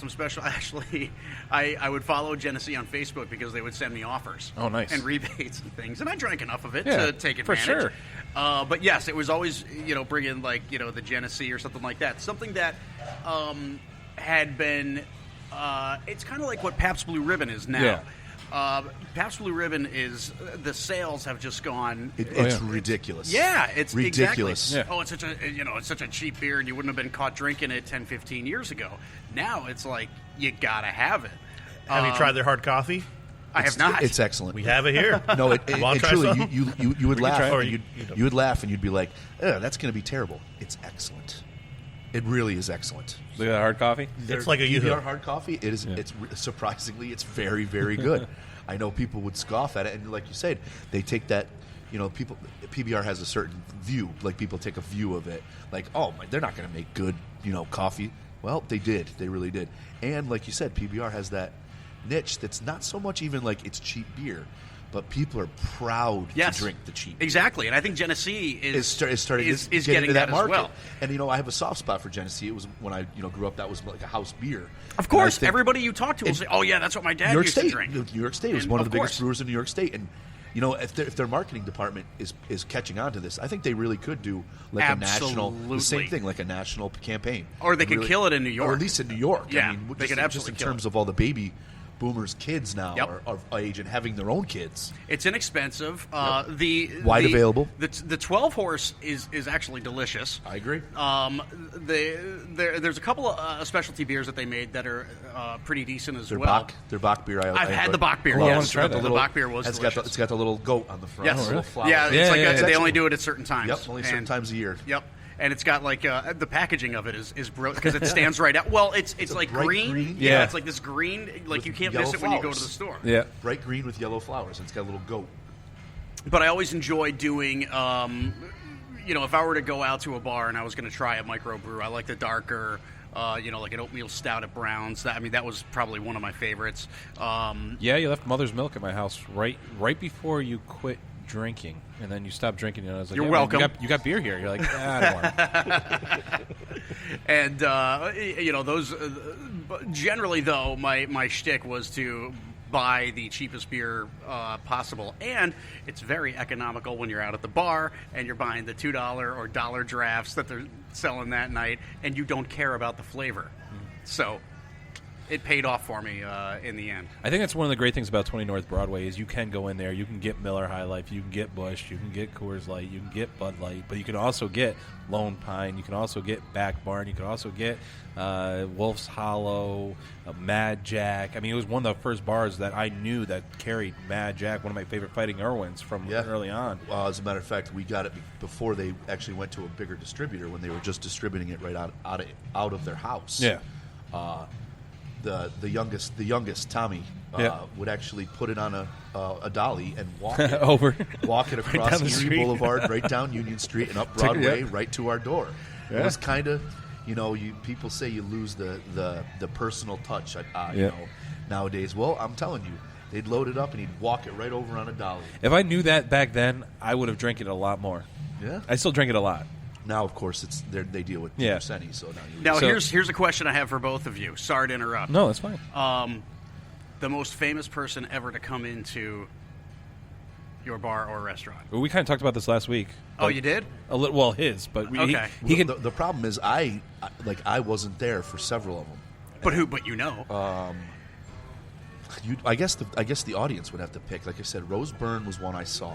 special. Actually, I would follow Genesee on Facebook because they would send me offers. Oh, nice. And rebates and things, and I drank enough of it Yeah, to take for advantage. sure. But yes, it was always bringing the Genesee or something like that. Something that had been. It's kind of like what Pabst Blue Ribbon is now. Yeah. Pabst Blue Ribbon is the sales have just gone. It's ridiculous. Yeah, it's ridiculous. Exactly. Yeah. Oh, it's such a cheap beer, and you wouldn't have been caught drinking it 10, 15 years ago. Now it's like you gotta have it. Have you tried their hard coffee? I have not. It's excellent. We have it here. No, Wanna try truly, some? you would laugh. try it. Or You you would laugh, and you'd be like, "That's going to be terrible." It's excellent. It really is excellent. Look at that hard coffee. It's like a PBR Yoo-hoo. hard coffee. It is. It's surprisingly, it's very, very good. I know people would scoff at it, and like you said, they take that. PBR has a certain view. Like people take a view of it, like, oh, they're not going to make good, coffee. Well, they did. They really did. And like you said, PBR has that niche that's not so much even like it's cheap beer, but people are proud to drink the cheap beer. Exactly, and I think Genesee is starting is get getting into that market. as well. And I have a soft spot for Genesee. It was when I grew up. That was like a house beer. Of course, And I think everybody you talk to will say, "Oh yeah, that's what my dad New York used State. to drink." New York State was And one of the of biggest course. brewers in New York State, and if their marketing department is catching on to this, I think they really could do like a national, the same Absolutely. thing, like a national campaign, Or they And could kill it in New York. or at least in New York. Yeah, I mean, they could just absolutely in kill terms it. of all the baby boomers' kids now Yep. are of age and having their own kids. It's inexpensive. Wide The available. The 12 horse is actually delicious. I agree. There's a couple of specialty beers that they made that are pretty decent as Their well. Bach beer. I've had enjoy. the Bach beer. Oh, I yes. wanna try that. The Bach beer was It's delicious. got the little goat on the front. Yes. Little flower. Yeah, it's Yeah, like yeah, they yeah. only do it at certain times. Yep, only certain And- times a year. Yep. And it's got like the packaging of it is brilliant because it stands right out. Well, it's like bright green. green. Yeah. It's like this green. Like With you can't yellow miss it when you go to flowers. the store. Yeah. Bright green with yellow flowers. And it's got a little goat. But I always enjoy doing. If I were to go out to a bar and I was going to try a microbrew, I like the darker. Like an oatmeal stout at Brown's. That was probably one of my favorites. Yeah, you left Mother's Milk at my house right before you quit drinking, and then you stopped drinking. And I was like, You're "Yeah, welcome." Man, you got beer here." You're like, I don't want it. And those. Generally, though, my shtick was to buy the cheapest beer possible. And it's very economical when you're out at the bar and you're buying the $2 or $1 drafts that they're selling that night, and you don't care about the flavor. So it paid off for me in the end. I think that's one of the great things about 20 North Broadway is you can go in there, you can get Miller High Life, you can get Busch, you can get Coors Light, you can get Bud Light, but you can also get Lone Pine, you can also get Back Barn, you can also get Wolf's Hollow, Mad Jack. I mean, it was one of the first bars that I knew that carried Mad Jack, one of my favorite Fighting Irwins from early on. Well, as a matter of fact, we got it before they actually went to a bigger distributor when they were just distributing it right out of their house. Yeah. The youngest Tommy would actually put it on a dolly and walk it walk it across Erie Erie Boulevard, right down Union Street and up Broadway, right to our door. Yeah. It was kind of, people say you lose the personal touch. Nowadays. Well, I'm telling you, they'd load it up and he'd walk it right over on a dolly. If I knew that back then, I would have drank it a lot more. Yeah, I still drink it a lot. Now, of course, they deal with Percenti, so now here's a question I have for both of you. Sorry to interrupt. No, that's fine. The most famous person ever to come into your bar or restaurant. Well, we kind of talked about this last week. Oh, you did? A little, well, his, but okay. He can. The problem is, I wasn't there for several of them. But you know. I guess the audience would have to pick. Like I said, Rose Byrne was one I saw.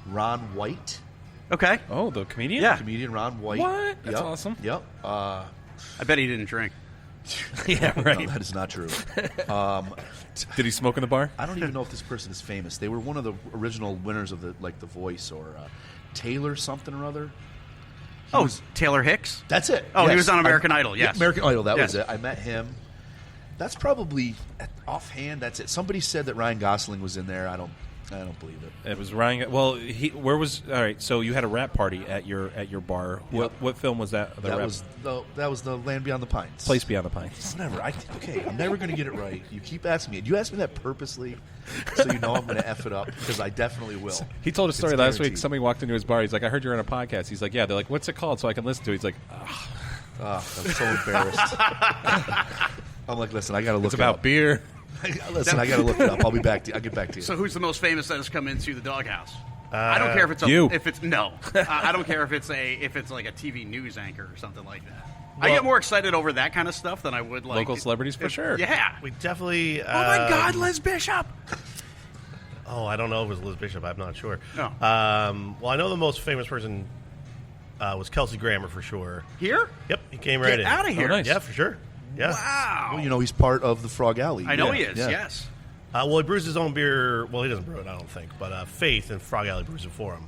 Ron White. Okay. Oh, the comedian? Yeah. Comedian Ron White. What? That's awesome. Yep. I bet he didn't drink. Yeah, right. No, that is not true. Did he smoke in the bar? I don't even know if this person is famous. They were one of the original winners of The Voice or Taylor something or other. Taylor Hicks? That's it. Oh, yes. he was on American Idol, yes. Yeah, American Idol, that Yes. was it. I met him. That's probably, offhand, that's it. Somebody said that Ryan Gosling was in there. I don't believe it. It was Ryan. Well, where was? All right. So you had a rap party at your bar. Yep. What film was that? That was the Land Beyond the Pines. Place Beyond the Pines. Whatever. I'm never going to get it right. You keep asking me. You ask me that purposely, so you know I'm going to F it up, because I definitely will. He told a story last week. guaranteed. Somebody walked into his bar. He's like, "I heard you're on a podcast." He's like, "Yeah." They're like, "What's it called?" So I can listen to it. He's like, I'm so embarrassed. I'm like, listen, I got to look "It's it about up. beer." Listen, I got to look it up. I'll get back to you. So who's the most famous that has come into the Dog House? I don't care if it's you. I don't care if it's like a TV news anchor or something like that. I get more excited over that kind of stuff than I would like Local celebrities for sure. Yeah. We definitely. Oh my God, Liz Bishop. Oh, I don't know if it was Liz Bishop. I'm not sure. No. Well, I know the most famous person was Kelsey Grammer for sure. Here? Yep, he came right in. Get out of here. Oh, nice. Yeah, for sure. Yeah. Wow. Well, he's part of the Frog Alley. I know Yeah. he is, Yeah. yes. Well, he brews his own beer. Well, he doesn't brew it, I don't think. But Faith and Frog Alley brews it for him.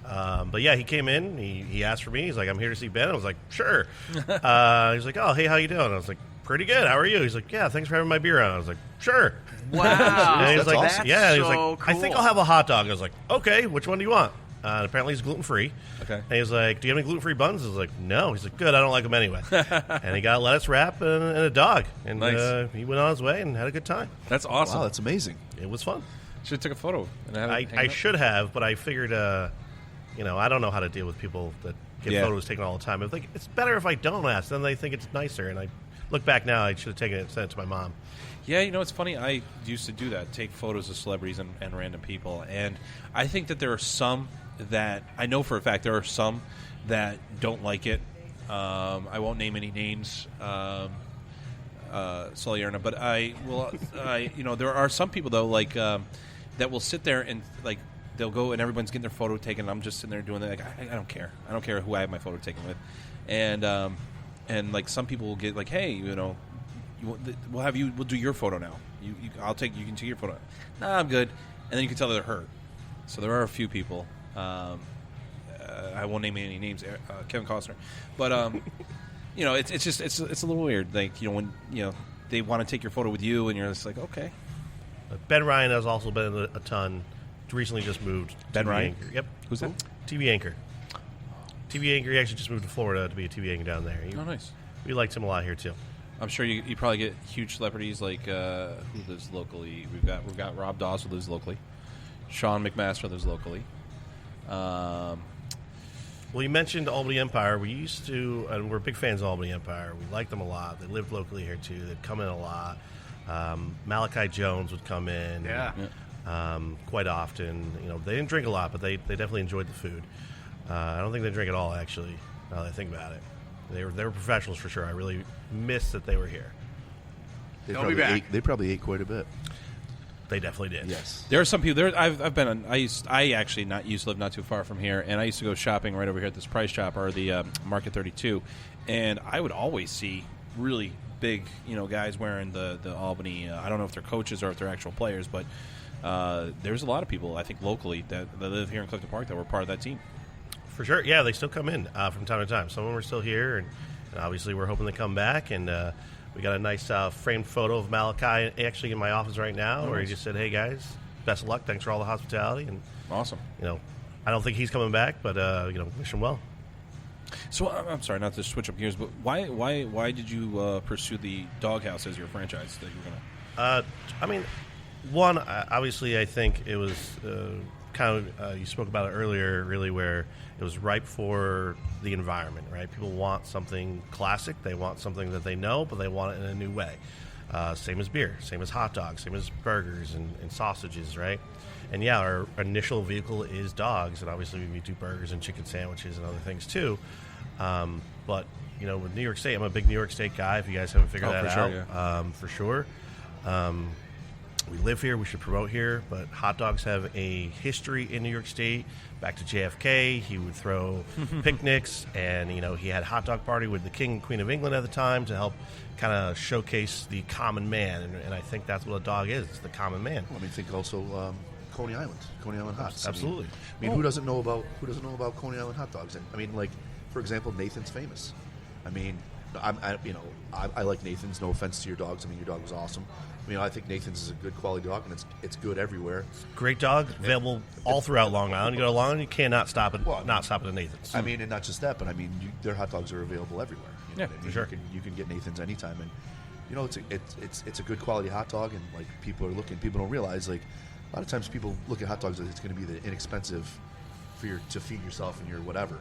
But yeah, he came in. He asked for me. He's like, "I'm here to see Ben." I was like, "Sure." He's like, "Oh, hey, how you doing?" I was like, "Pretty good. How are you?" He's like, "Yeah, thanks for having my beer on." I was like, "Sure." Wow. And he's That's like, awesome. "Yeah." And so he's like, cool. "I think I'll have a hot dog." I was like, "Okay, which one do you want?" And apparently he's gluten free. Okay. And he's like, "Do you have any gluten free buns?" I was like, "No." He's like, "Good. I don't like them anyway." And he got a lettuce wrap and a dog, and Nice. he went on his way and had a good time. That's awesome. Wow, that's amazing. It was fun. Should have took a photo. And had it hang I up. should have, but I figured, I don't know how to deal with people that get Yeah. photos taken all the time. It's better if I don't ask. Then they think it's nicer. And I look back now, I should have taken it and sent it to my mom. Yeah, it's funny. I used to do that, take photos of celebrities and random people. And I think that there are some that, I know for a fact, there are some that don't like it. I won't name any names, Solierna, but there are some people, though, like, that will sit there and, like, they'll go and everyone's getting their photo taken, and I'm just sitting there doing that. Like, I don't care. I don't care who I have my photo taken with. And like, some people will get like, hey, we'll do your photo now. You can take your photo. Nah, I'm good. And then you can tell they're hurt. So there are a few people. I won't name any names. Kevin Costner, but it's a little weird. Like, when they want to take your photo with you, and you're just like, okay. Ben Ryan has also been in a ton. Recently just moved. Ben TV Ryan? Anchor. Yep. Who's that? TV anchor. TV anchor. He actually just moved to Florida to be a TV anchor down there. Oh, nice. We liked him a lot here too. I'm sure you probably get huge celebrities like who lives locally. We've got Rob Dawes, who lives locally. Sean McMaster lives locally. Well, you mentioned Albany Empire. We used to, and we're big fans of Albany Empire. We liked them a lot. They lived locally here too. They'd come in a lot. Malachi Jones would come in. Yeah. Quite often. They didn't drink a lot, but they definitely enjoyed the food. I don't think they drink at all, actually, now that I think about it. They were professionals for sure. I really miss that they were here. They'll be back. They probably ate quite a bit. They definitely did. Yes. There are some people there. I've been on. I actually used to live not too far from here, and I used to go shopping right over here at this Price Chopper or the Market 32, and I would always see really big, guys wearing the Albany. I don't know if they're coaches or if they're actual players, but there's a lot of people I think locally that live here in Clifton Park that were part of that team. For sure. Yeah, they still come in from time to time. Some of them are still here, and obviously we're hoping they come back. And we got a nice framed photo of Malachi actually in my office right now, where he just said, "Hey guys, best of luck. Thanks for all the hospitality." And awesome. I don't think he's coming back, but wish him well. So I'm sorry, not to switch up gears, but why did you pursue the Dog Haus as your franchise that you were gonna? One, obviously, I think it was kind of you spoke about it earlier, really, where it was ripe for the environment, right? People want something classic. They want something that they know, but they want it in a new way. Same as beer, same as hot dogs, same as burgers and sausages, right? And yeah, our initial vehicle is dogs, and obviously we do burgers and chicken sandwiches and other things too. But with New York State, I'm a big New York State guy. If you guys haven't figured that out, for sure. We live here. We should promote here. But hot dogs have a history in New York State. Back to JFK, he would throw picnics, and he had a hot dog party with the King and Queen of England at the time to help kind of showcase the common man. And I think that's what a dog is. It's the common man. Well, think also Coney Island hot dogs. Absolutely. Who doesn't know about Coney Island hot dogs? And for example, Nathan's famous. I like Nathan's. No offense to your dogs. Your dog was awesome. I think Nathan's is a good quality dog, and it's good everywhere. Great dog, available all throughout Long Island. You go to Long Island, you cannot stop at Nathan's. And not just that, but their hot dogs are available everywhere. For sure. You can get Nathan's anytime, and it's a good quality hot dog, and people are looking. People don't realize a lot of times people look at hot dogs as it's going to be the inexpensive to feed yourself and your whatever.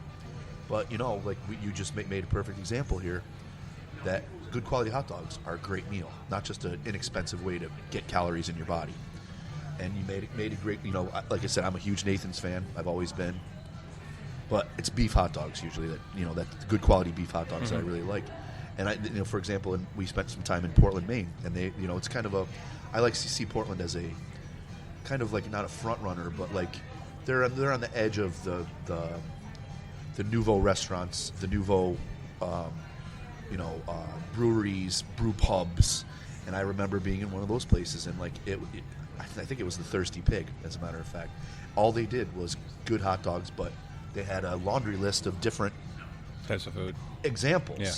But you just made a perfect example here that good quality hot dogs are a great meal, not just an inexpensive way to get calories in your body. And you made a great, like I said, I'm a huge Nathan's fan. I've always been. But it's beef hot dogs usually that good quality beef hot dogs that I really like. And for example, we spent some time in Portland, Maine, and they, it's kind of I like to see Portland as a kind of not a front runner, but they're on the edge of the nouveau restaurants, the nouveau breweries, brew pubs, and I remember being in one of those places, and I think it was the Thirsty Pig, as a matter of fact. All they did was good hot dogs, but they had a laundry list of different types of food examples. Yeah.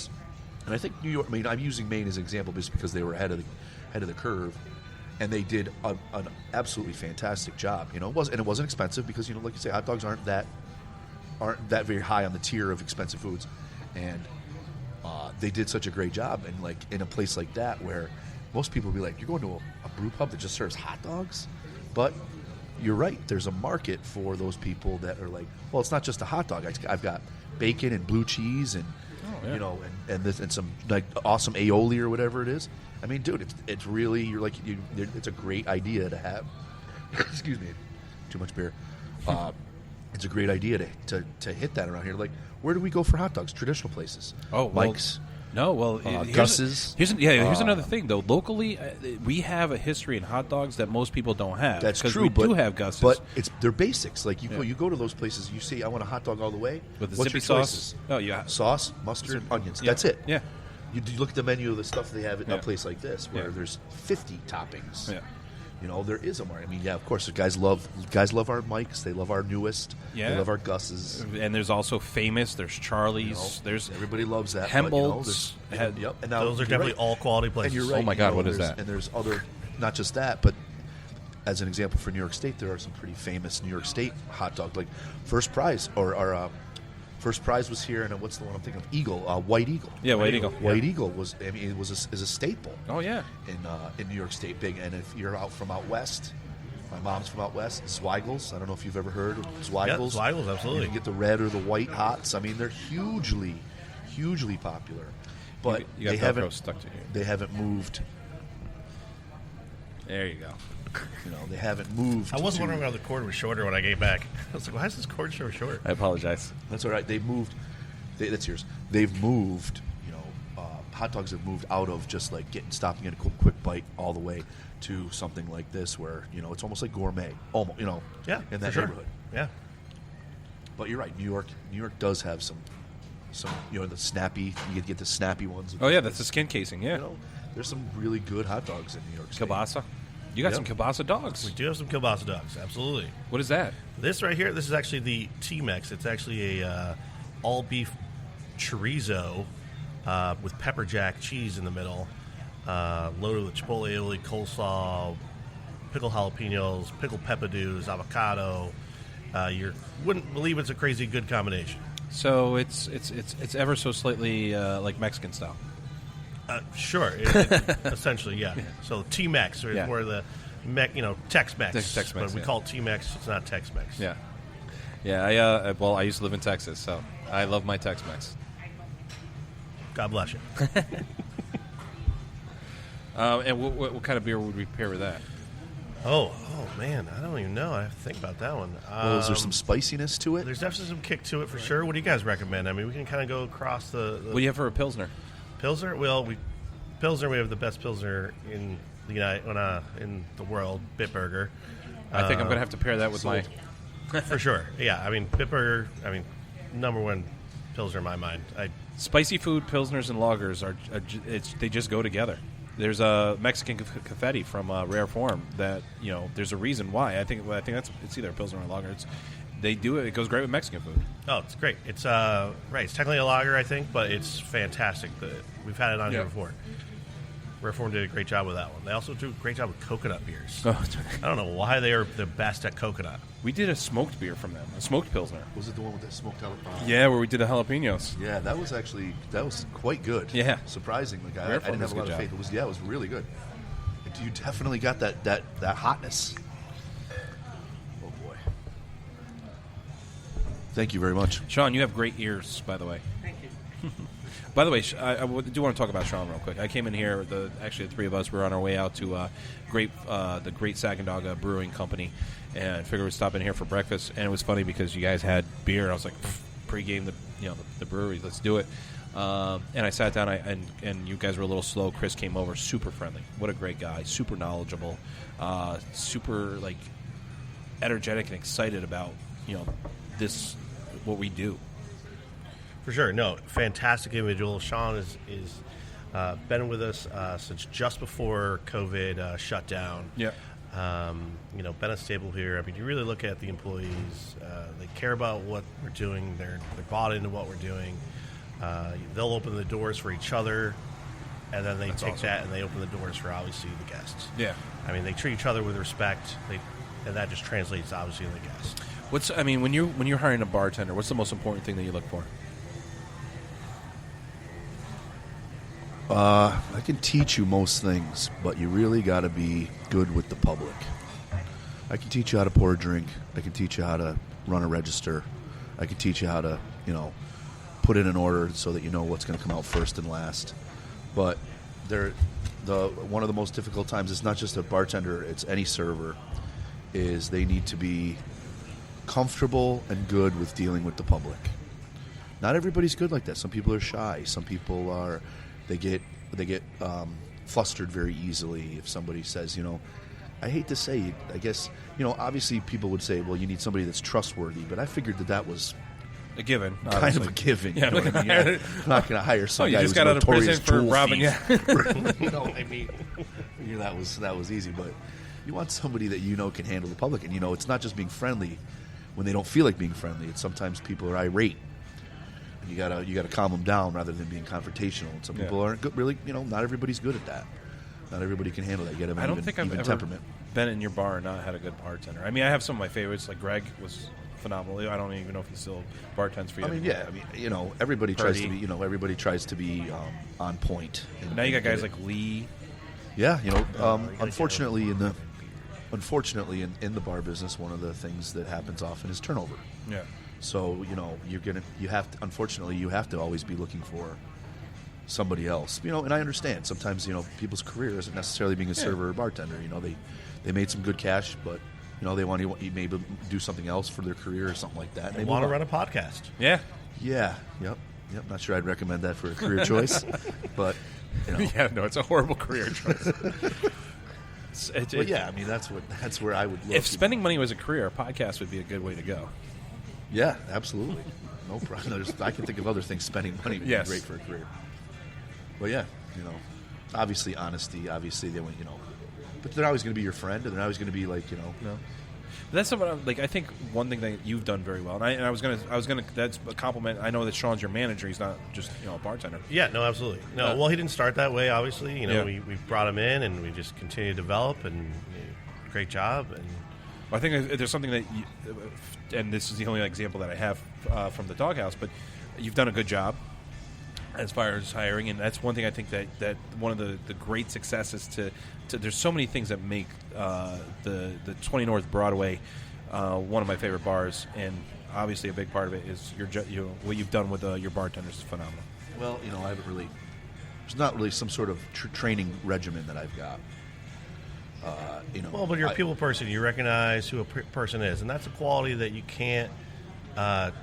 And I think New York. I'm using Maine as an example just because they were ahead of the curve, and they did an absolutely fantastic job. It wasn't expensive because like you say, hot dogs aren't that very high on the tier of expensive foods, and they did such a great job. And in a place like that where most people will be you're going to a brew pub that just serves hot dogs, but you're right. There's a market for those people that are well, it's not just a hot dog. I've got bacon and blue cheese and and some awesome aioli or whatever it is. Dude, it's really it's a great idea to have. Excuse me, too much beer. It's a great idea to hit that around here. Where do we go for hot dogs? Traditional places. Mike's. Gus's. Here's another thing though. Locally, we have a history in hot dogs that most people don't have. That's true. We do have Gus's, but they're basics. You go to those places, you say, "I want a hot dog all the way." With the What's zippy your sauce. choices? Oh yeah, sauce, mustard, onions. Yeah. That's it. Yeah. You look at the menu of the stuff they have in Yeah. a place like this, where Yeah. there's 50 toppings. Yeah. There is a market. Of course, the guys love our Mikes. They love our newest. Yeah. They love our Gus's. And there's also Famous. There's Charlie's. There's everybody loves that. Hembolt's. Yep. And now, those are definitely all quality places. And you're right. Oh my God, what is that? And there's other, not just that, but as an example for New York State, there are some pretty famous New York State hot dogs, like First Prize First Prize was here, and what's the one I'm thinking of? Eagle, White Eagle. Yeah, White Eagle. White Eagle was is a staple. Oh yeah. In New York State, big. And if you're out west, my mom's from out west. Zweigels. I don't know if you've ever heard of Zweigels. Yeah, Zweigels, absolutely. You can get the red or the white hots. They're hugely popular. But you got they haven't stuck to you. They haven't moved There you go. They haven't moved. I was wondering why the cord was shorter when I came back. I was like, why is this cord so short? I apologize. That's all right. They've moved. That's yours. They've moved. Hot dogs have moved out of just like stopping at a quick bite all the way to something like this, where it's almost like gourmet, almost. Yeah, in that sure. neighborhood. Yeah. But you're right. New York does have some the snappy. You get the snappy ones. Oh yeah, that's the skin casing. Yeah. There's some really good hot dogs in New York State. Kielbasa. You got some kielbasa dogs. We do have some kielbasa dogs, absolutely. What is that? This right here, this is actually the T-Mex. It's actually a all-beef chorizo with pepper jack cheese in the middle, loaded with chipotle aioli, coleslaw, pickled jalapenos, pickled peppadews, avocado. You wouldn't believe it's a crazy good combination. So it's ever so slightly like Mexican style. Sure, essentially, yeah. So T-Mex, or where the Tex-Mex. Tex-Mex, but we call it T-Mex. It's not Tex-Mex. Yeah, yeah. I used to live in Texas, so I love my Tex-Mex. God bless you. And what kind of beer would we pair with that? Oh man, I don't even know. I have to think about that one. Is there some spiciness to it? There's definitely some kick to it for sure. What do you guys recommend? I mean, we can kind of go across the What do you have for a Pilsner? Pilsner. Well, we have the best Pilsner in in the world, Bitburger. I think I'm going to have to pair that with my... For sure. Yeah, I mean, Bitburger, number one Pilsner in my mind. Spicy food, Pilsners, and lagers, they just go together. There's a Mexican confetti from Rare Form that, there's a reason why. I think it's either a Pilsner or a lager. They do it. It goes great with Mexican food. Oh, it's great. It's right. It's technically a lager, I think, but it's fantastic. We've had it on here before. Rare Form did a great job with that one. They also do a great job with coconut beers. Oh. I don't know why they are the best at coconut. We did a smoked beer from them, a smoked Pilsner. Was it the one with the smoked jalapeno? Yeah, where we did the jalapenos. Yeah, that was quite good. Yeah. Surprisingly, I Rare Form didn't have a lot does a of good faith. It was really good. You definitely got that hotness. Oh boy. Thank you very much. Sean, you have great ears, by the way. Thank you. By the way, I do want to talk about Sean real quick. I came in here, the three of us were on our way out to the Great Saginaw Brewing Company, and figured we'd stop in here for breakfast. And it was funny because you guys had beer. I was like, pregame the brewery, let's do it. And I sat down, and you guys were a little slow. Chris came over, super friendly. What a great guy, super knowledgeable, super energetic and excited about this what we do. For sure, no, fantastic individual. Sean is been with us since just before COVID shut down. Yeah. Been a staple here. I mean, you really look at the employees. They care about what we're doing. They're bought into what we're doing. They'll open the doors for each other, and then they take that and they open the doors for obviously the guests. Yeah. I mean, they treat each other with respect. And that just translates obviously to the guests. When you're hiring a bartender, what's the most important thing that you look for? I can teach you most things, but you really got to be good with the public. I can teach you how to pour a drink. I can teach you how to run a register. I can teach you how to, put in an order so that you know what's going to come out first and last. But one of the most difficult times, it's not just a bartender, it's any server, is they need to be comfortable and good with dealing with the public. Not everybody's good like that. Some people are shy. Some people are... They get flustered very easily if somebody says, I hate to say it, I guess, obviously people would say, well, you need somebody that's trustworthy, but I figured that was a given. Kind of a given. Yeah, I'm not going to hire some guy just who's got out of notorious prison for tool robbing. thief. Yeah. That was easy, but you want somebody that can handle the public, and it's not just being friendly when they don't feel like being friendly. It's sometimes people are irate. You gotta calm them down rather than being confrontational. And some people aren't good. Really, not everybody's good at that. Not everybody can handle that. You gotta have even temperament. Been in your bar and not had a good bartender. I mean, I have some of my favorites. Like Greg was phenomenal. I don't even know if he still bartends for you. Everybody tries to be. Everybody tries to be on point. Now you got guys like Lee. Yeah, unfortunately in the bar business, one of the things that happens often is turnover. Yeah. So you have to always be looking for somebody else. And I understand sometimes people's career isn't necessarily being a server or bartender. They made some good cash, but they want to maybe do something else for their career or something like that. They want to run a podcast. Yeah. Yep. Not sure I'd recommend that for a career choice, but yeah, no, it's a horrible career choice. I mean that's where I would look. If spending money was a career, a podcast would be a good way to go. Yeah, absolutely. No problem. I can think of other things spending money would be great for a career. But yeah, obviously honesty. Obviously they want but they're always going to be your friend, and they're always going to be like No. That's what I think one thing that you've done very well, and I was gonna that's a compliment. I know that Sean's your manager; he's not just a bartender. Yeah, no, absolutely. No, well, he didn't start that way. Obviously, we brought him in, and we just continue to develop, and great job. And I think there's something that, and this is the only example that I have from the Dog Haus, but you've done a good job as far as hiring, and that's one thing I think that one of the great successes to there's so many things that make the 20 North Broadway one of my favorite bars, and obviously a big part of it is what you've done with your bartenders is phenomenal. Well, I haven't really. There's not really some sort of training regimen that I've got. Well, but you're a people person. You recognize who a person is, and that's a quality that you can't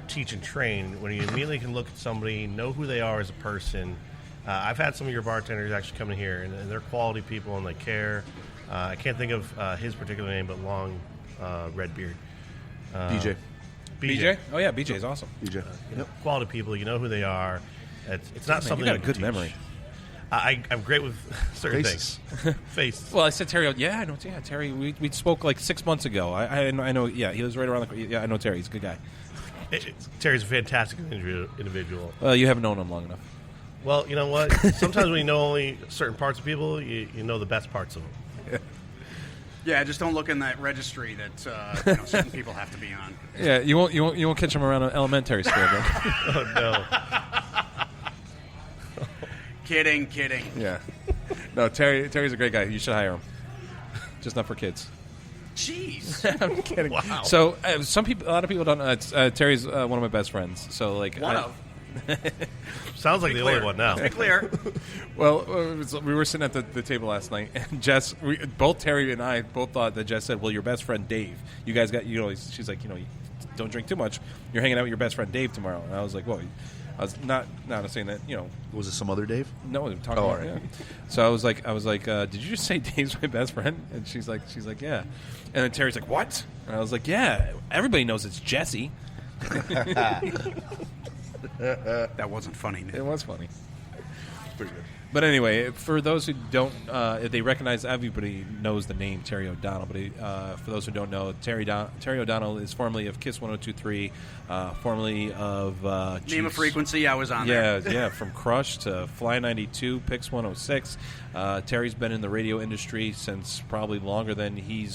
teach and train. When you immediately can look at somebody, know who they are as a person. I've had some of your bartenders actually come in here, and they're quality people, and they care. I can't think of his particular name, but long red beard. BJ. BJ? Oh yeah, BJ's awesome. BJ. Quality people. You know who they are. It's not something you got a good teach. memory. I'm great with certain Faces. things. Face. Well, I said Terry. Yeah, I know. Yeah, Terry. We spoke like 6 months ago. I know. Yeah, he was right around the. Yeah, I know Terry. He's a good guy. Terry's a fantastic individual. You haven't known him long enough. Well, you know what? Sometimes when you know only certain parts of people, you know the best parts of them. Yeah, just don't look in that registry that certain people have to be on. Yeah, you won't catch him around an elementary school, though. Oh no. Kidding. Yeah. No, Terry's a great guy. You should hire him. Just not for kids. Jeez. I'm kidding. Wow. So a lot of people don't know. Terry's one of my best friends. So like One of. Sounds like the only one now. To be clear. Well, we were sitting at the table last night, and Jess, both Terry and I both thought that Jess said, "Well, your best friend Dave. You guys got She's like, don't drink too much. You're hanging out with your best friend Dave tomorrow." And I was like, "Well." I was not saying that, Was it some other Dave? No, we were talking all about right. Yeah. So I was like, did you just say Dave's my best friend? And she's like, yeah. And then Terry's like, what? And I was like, yeah. Everybody knows it's Jesse. That wasn't funny, Nick. It was funny. Pretty good. But anyway, for those who don't, they recognize, everybody knows the name Terry O'Donnell. But for those who don't know, Terry O'Donnell is formerly of Kiss 102.3, formerly of Name of Frequency, I was on there. Yeah, from Crush to Fly 92, Pix 106. Terry's been in the radio industry since probably longer than he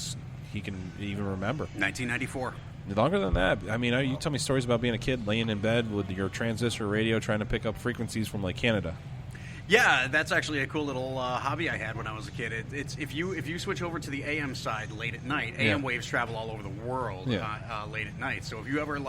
can even remember. 1994. Longer than that. I mean, you tell me stories about being a kid laying in bed with your transistor radio trying to pick up frequencies from like Canada. Yeah, that's actually a cool little hobby I had when I was a kid. It's if you switch over to the AM side late at night, AM waves travel all over the world late at night. So if you ever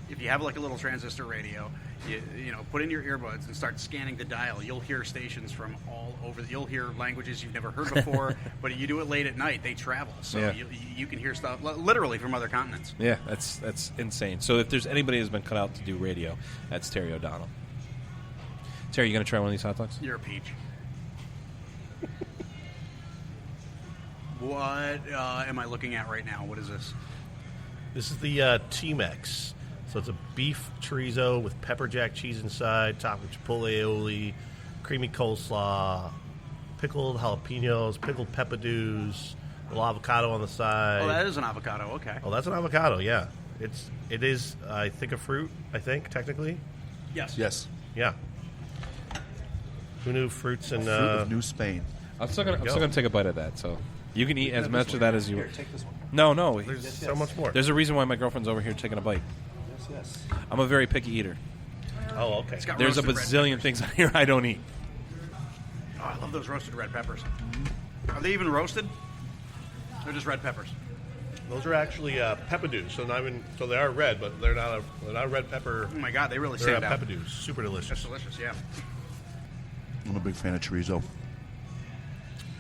if you have like a little transistor radio, you put in your earbuds and start scanning the dial, you'll hear stations from all over. You'll hear languages you've never heard before, but you do it late at night, they travel. So you can hear stuff literally from other continents. Yeah, that's insane. So if there's anybody who's been cut out to do radio, that's Terry O'Donnell. Terry, you going to try one of these hot dogs? You're a peach. What am I looking at right now? What is this? This is the T-Mex. So it's a beef chorizo with pepper jack cheese inside, topped with chipotle aioli, creamy coleslaw, pickled jalapenos, pickled peppadews, a little avocado on the side. Oh, that is an avocado. Okay. Oh, that's an avocado. Yeah, it is. I think a fruit. I think technically. Yes. Yeah. Who knew fruits and Fruit of New Spain. I'm still gonna take a bite of that. So you can eat as much of that as you want. Take this one. No. there's so much more. There's a reason why my girlfriend's over here taking a bite. Yes. I'm a very picky eater. Oh, okay. It's got There's a roasted red bazillion peppers. things on here I don't eat. Oh, I love those roasted red peppers. Are they even roasted? They're just red peppers. Those are actually peppadews. So they are red, but they're not a red pepper. Oh my God, they really They're stand out. peppadews. Super delicious. That's delicious. Yeah. I'm a big fan of chorizo.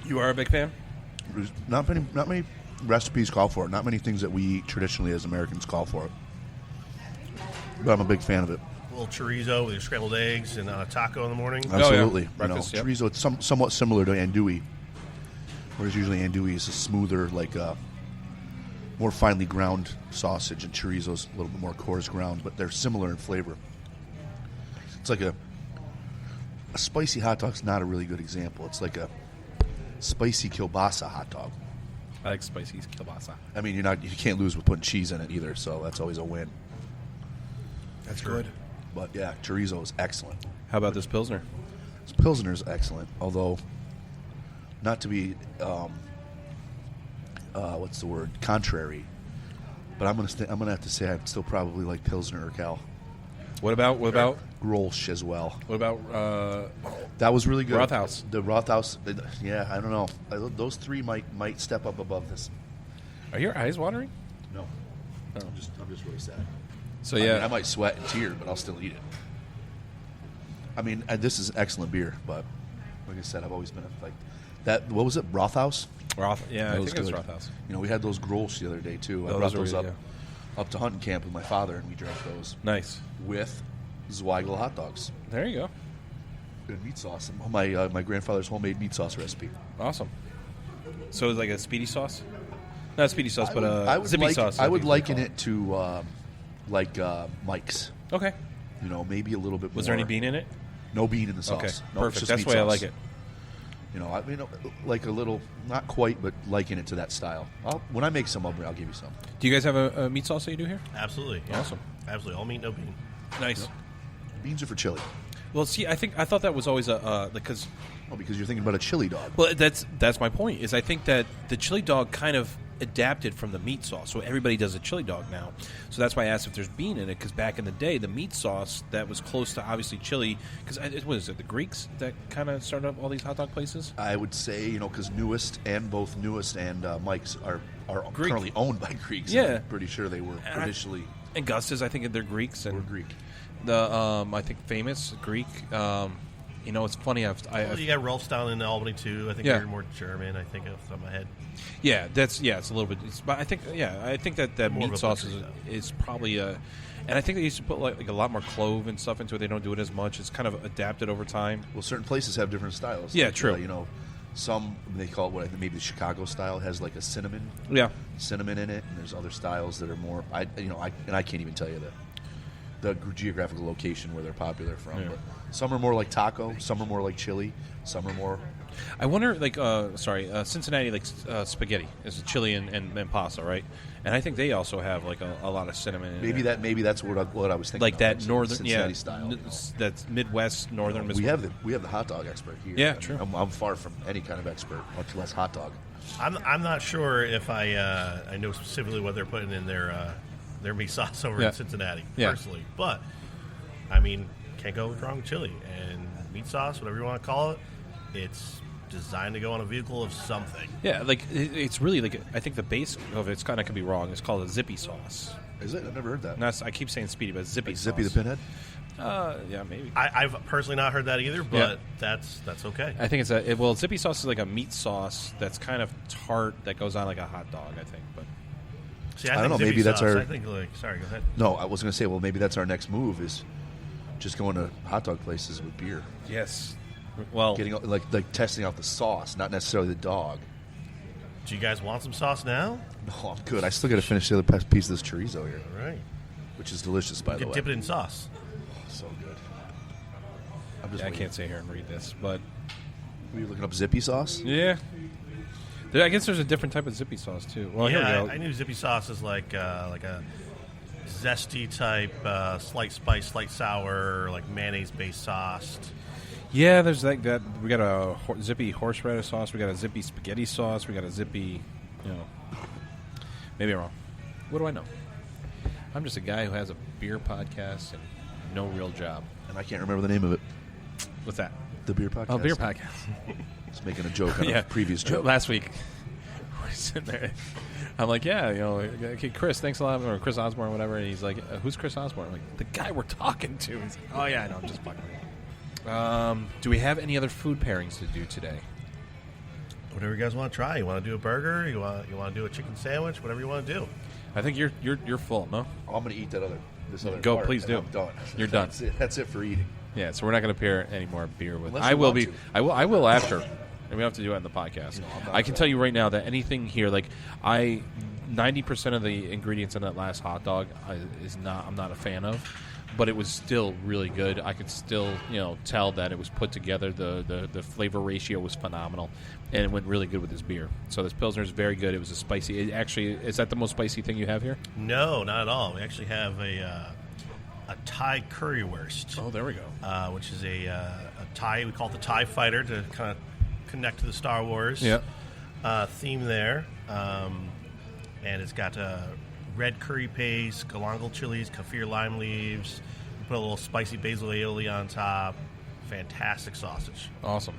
You are a big fan? There's not many recipes call for it. Not many things that we eat traditionally as Americans call for it. But I'm a big fan of it. A little chorizo with your scrambled eggs and a taco in the morning. Absolutely. Breakfast, yep. Chorizo, it's somewhat similar to andouille, whereas usually andouille is a smoother, more finely ground sausage, and chorizo's a little bit more coarse ground, but they're similar in flavor. It's like a spicy hot dog's not a really good example. It's like a spicy kielbasa hot dog. I like spicy kielbasa. I mean, you can't lose with putting cheese in it either, so that's always a win. That's good. But yeah, chorizo is excellent. How about this Pilsner? This Pilsner is excellent, although not to be what's the word? Contrary. But I'm gonna have to say I'd still probably like Pilsner or Cal. What about Grolsch as well. What about that was really good. Rothaus? The Rothaus, yeah, I don't know. Those three might step up above this. Are your eyes watering? No, I'm just really sad. So I might sweat and tear, but I'll still eat it. I mean, this is excellent beer, but like I said, I've always been like that. What was it, Rothaus? I think was it's good. Rothaus. We had those Grolsch the other day too. I brought those up to hunting camp with my father, and we drank those. Nice. With Zweigel hot dogs. There you go. Good meat sauce. My grandfather's homemade meat sauce recipe. Awesome. So it's like a speedy sauce? Not speedy sauce, but zippy sauce. I would liken it to Mike's. Okay. Maybe a little bit more. Was there any bean in it? No bean in the sauce. Okay, no, perfect. That's the way I like it. Like a little, not quite, but liken it to that style. When I make some, I'll give you some. Do you guys have a meat sauce that you do here? Absolutely. Yeah. Awesome. Absolutely. All meat, no bean. Nice. Yep. Beans are for chili. Well, see, I thought that was always because. Oh, because you're thinking about a chili dog. Well, that's my point. Is I think that the chili dog kind of adapted from the meat sauce, so everybody does a chili dog now. So that's why I asked if there's bean in it, because back in the day, the meat sauce that was close to obviously chili. Because what is it? The Greeks that kind of started up all these hot dog places. I would say because both Newest and Mike's are currently owned by Greeks. Yeah, I'm pretty sure they were initially. And Gus's, I think they're Greeks. And we're Greek. The I think famous Greek. It's funny. You got Rolf's down in Albany too. I think they're more German. I think off the top of my head. Yeah, it's a little bit. But I think that meat sauce is probably and I think they used to put like a lot more clove and stuff into it. They don't do it as much. It's kind of adapted over time. Well, certain places have different styles. Yeah, true. Some they call it maybe the Chicago style has like a cinnamon in it, and there's other styles that are more. I can't even tell you the geographical location where they're popular from. Yeah. But some are more like taco, some are more like chili, some are more. I wonder, Cincinnati likes spaghetti. It's chili and pasta, right? And I think they also have like a lot of cinnamon. Maybe that's what I was thinking. Like of, that northern, Cincinnati style. That's Midwest, northern. We have the hot dog expert here. Yeah, true. I'm far from any kind of expert, much less hot dog. I'm not sure if I know specifically what they're putting in their meat sauce over in Cincinnati personally, but I mean, can't go wrong with chili and meat sauce, whatever you want to call it. It's designed to go on a vehicle of something. Yeah, like it's really like I think the base of it's kind of could be wrong. It's called a zippy sauce. Is it? I've never heard that. No, I keep saying speedy, but zippy sauce. Zippy the Pinhead. Yeah, maybe. I've personally not heard that either, but that's okay. I think it's zippy sauce is like a meat sauce that's kind of tart that goes on like a hot dog. I think, but. See, I don't know. Maybe that's our. I think sorry, go ahead. No, I was going to say. Well, maybe that's our next move is just going to hot dog places with beer. Yes. Well, getting like testing out the sauce, not necessarily the dog. Do you guys want some sauce now? No, I'm good. I still got to finish the other piece of this chorizo here. All right. Which is delicious, by the way. Dip it in sauce. Oh, so good. I can't sit here and read this, but were you looking up zippy sauce? Yeah. I guess there's a different type of zippy sauce too. Well, here we go. I knew zippy sauce is like a zesty type, slight spice, slight sour, like mayonnaise-based sauce. Yeah, there's like that. We got a zippy horseradish sauce. We got a zippy spaghetti sauce. We got a zippy, maybe I'm wrong. What do I know? I'm just a guy who has a beer podcast and no real job. And I can't remember the name of it. What's that? The beer podcast. Oh, beer podcast. Just making a joke on a previous joke. Last week, we're sitting there. I'm like, okay, Chris, thanks a lot, or Chris Osborne, or whatever. And he's like, who's Chris Osborne? I'm like, the guy we're talking to. He's like, oh yeah, I know, I'm just fucking with you. Do we have any other food pairings to do today? Whatever you guys want to try. You want to do a burger? You want to do a chicken sandwich? Whatever you want to do. I think you're full, no? I'm going to eat this other Go, part, please do. I'm done. You're done. That's it for eating. Yeah, so we're not going to pair any more beer with. Unless you want to. I will after, and we have to do it on the podcast. I can tell you right now that anything here, 90% of the ingredients in that last hot dog I'm not a fan of, but it was still really good. I could still tell that it was put together. The flavor ratio was phenomenal, and it went really good with this beer. So this Pilsner is very good. It was a spicy. Is that the most spicy thing you have here? No, not at all. We actually have a Thai currywurst. Oh, there we go. Which is a Thai. We call it the Thai Fighter to kind of connect to the Star Wars theme there. And it's got red curry paste, galangal chilies, kaffir lime leaves. We put a little spicy basil aioli on top. Fantastic sausage. Awesome.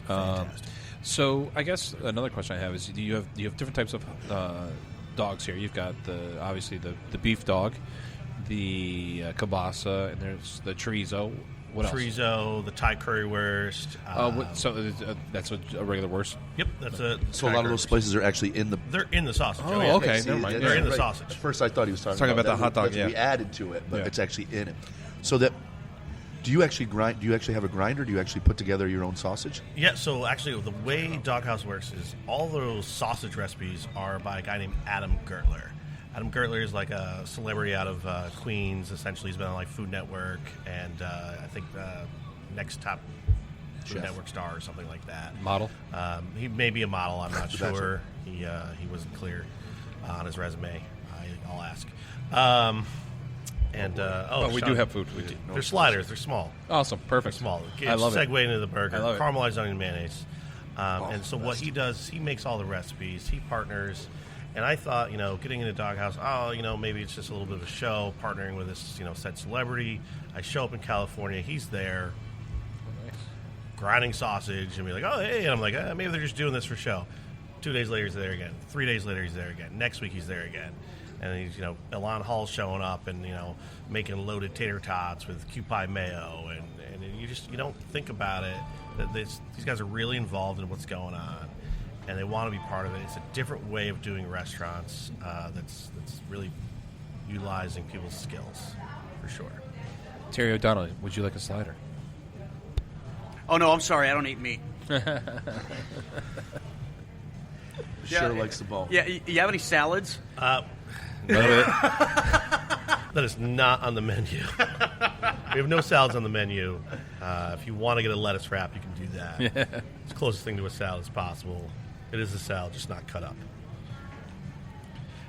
Fantastic. So I guess another question I have is: do you have different types of dogs here? You've got obviously the beef dog, the kielbasa, and there's the chorizo. What else? Chorizo, the Thai currywurst. That's a regular wurst. Yep, that's a. So a lot of those spices are actually in the. They're in the sausage. Oh, yeah. okay, See, never mind. They're in the right. sausage. At first, I thought he was talking about the hot dog. That's Yeah, we added to it, but Yeah. it's actually in it. So that. Do you actually grind? Do you actually have a grinder? Do you actually put together your own sausage? Yeah, so actually the way Dog Haus works is all those sausage recipes are by a guy named Adam Gertler. Adam Gertler is like a celebrity out of Queens. Essentially, he's been on like Food Network and I think Next Top Food Chef. Network star or something like that. Model. He may be a model. I'm not Bachelor. sure. He wasn't clear on his resume. I'll ask. We Sean, do have food. We do. They're sliders. They're small. Awesome. Perfect. Small. I love it. Segue into the burger. I love it. Caramelized onion mayonnaise. And so what he does, he makes all the recipes. He partners. And I thought, getting into Dog Haus, maybe it's just a little bit of a show, partnering with this, said celebrity. I show up in California. He's there, grinding sausage, and be like, oh, hey. And I'm like, maybe they're just doing this for show. 2 days later, he's there again. 3 days later, he's there again. Next week, he's there again. And he's, Elon Hall showing up and, making loaded tater tots with Kewpie mayo. And you don't think about it, that these guys are really involved in what's going on. And they want to be part of it. It's a different way of doing restaurants that's really utilizing people's skills, for sure. Terry O'Donnell, would you like a slider? Oh, no, I'm sorry. I don't eat meat. Sure likes the ball. Yeah, you have any salads? That is not on the menu. We have no salads on the menu. If you want to get a lettuce wrap, you can do that. Yeah. It's the closest thing to a salad as possible. It is a salad, just not cut up.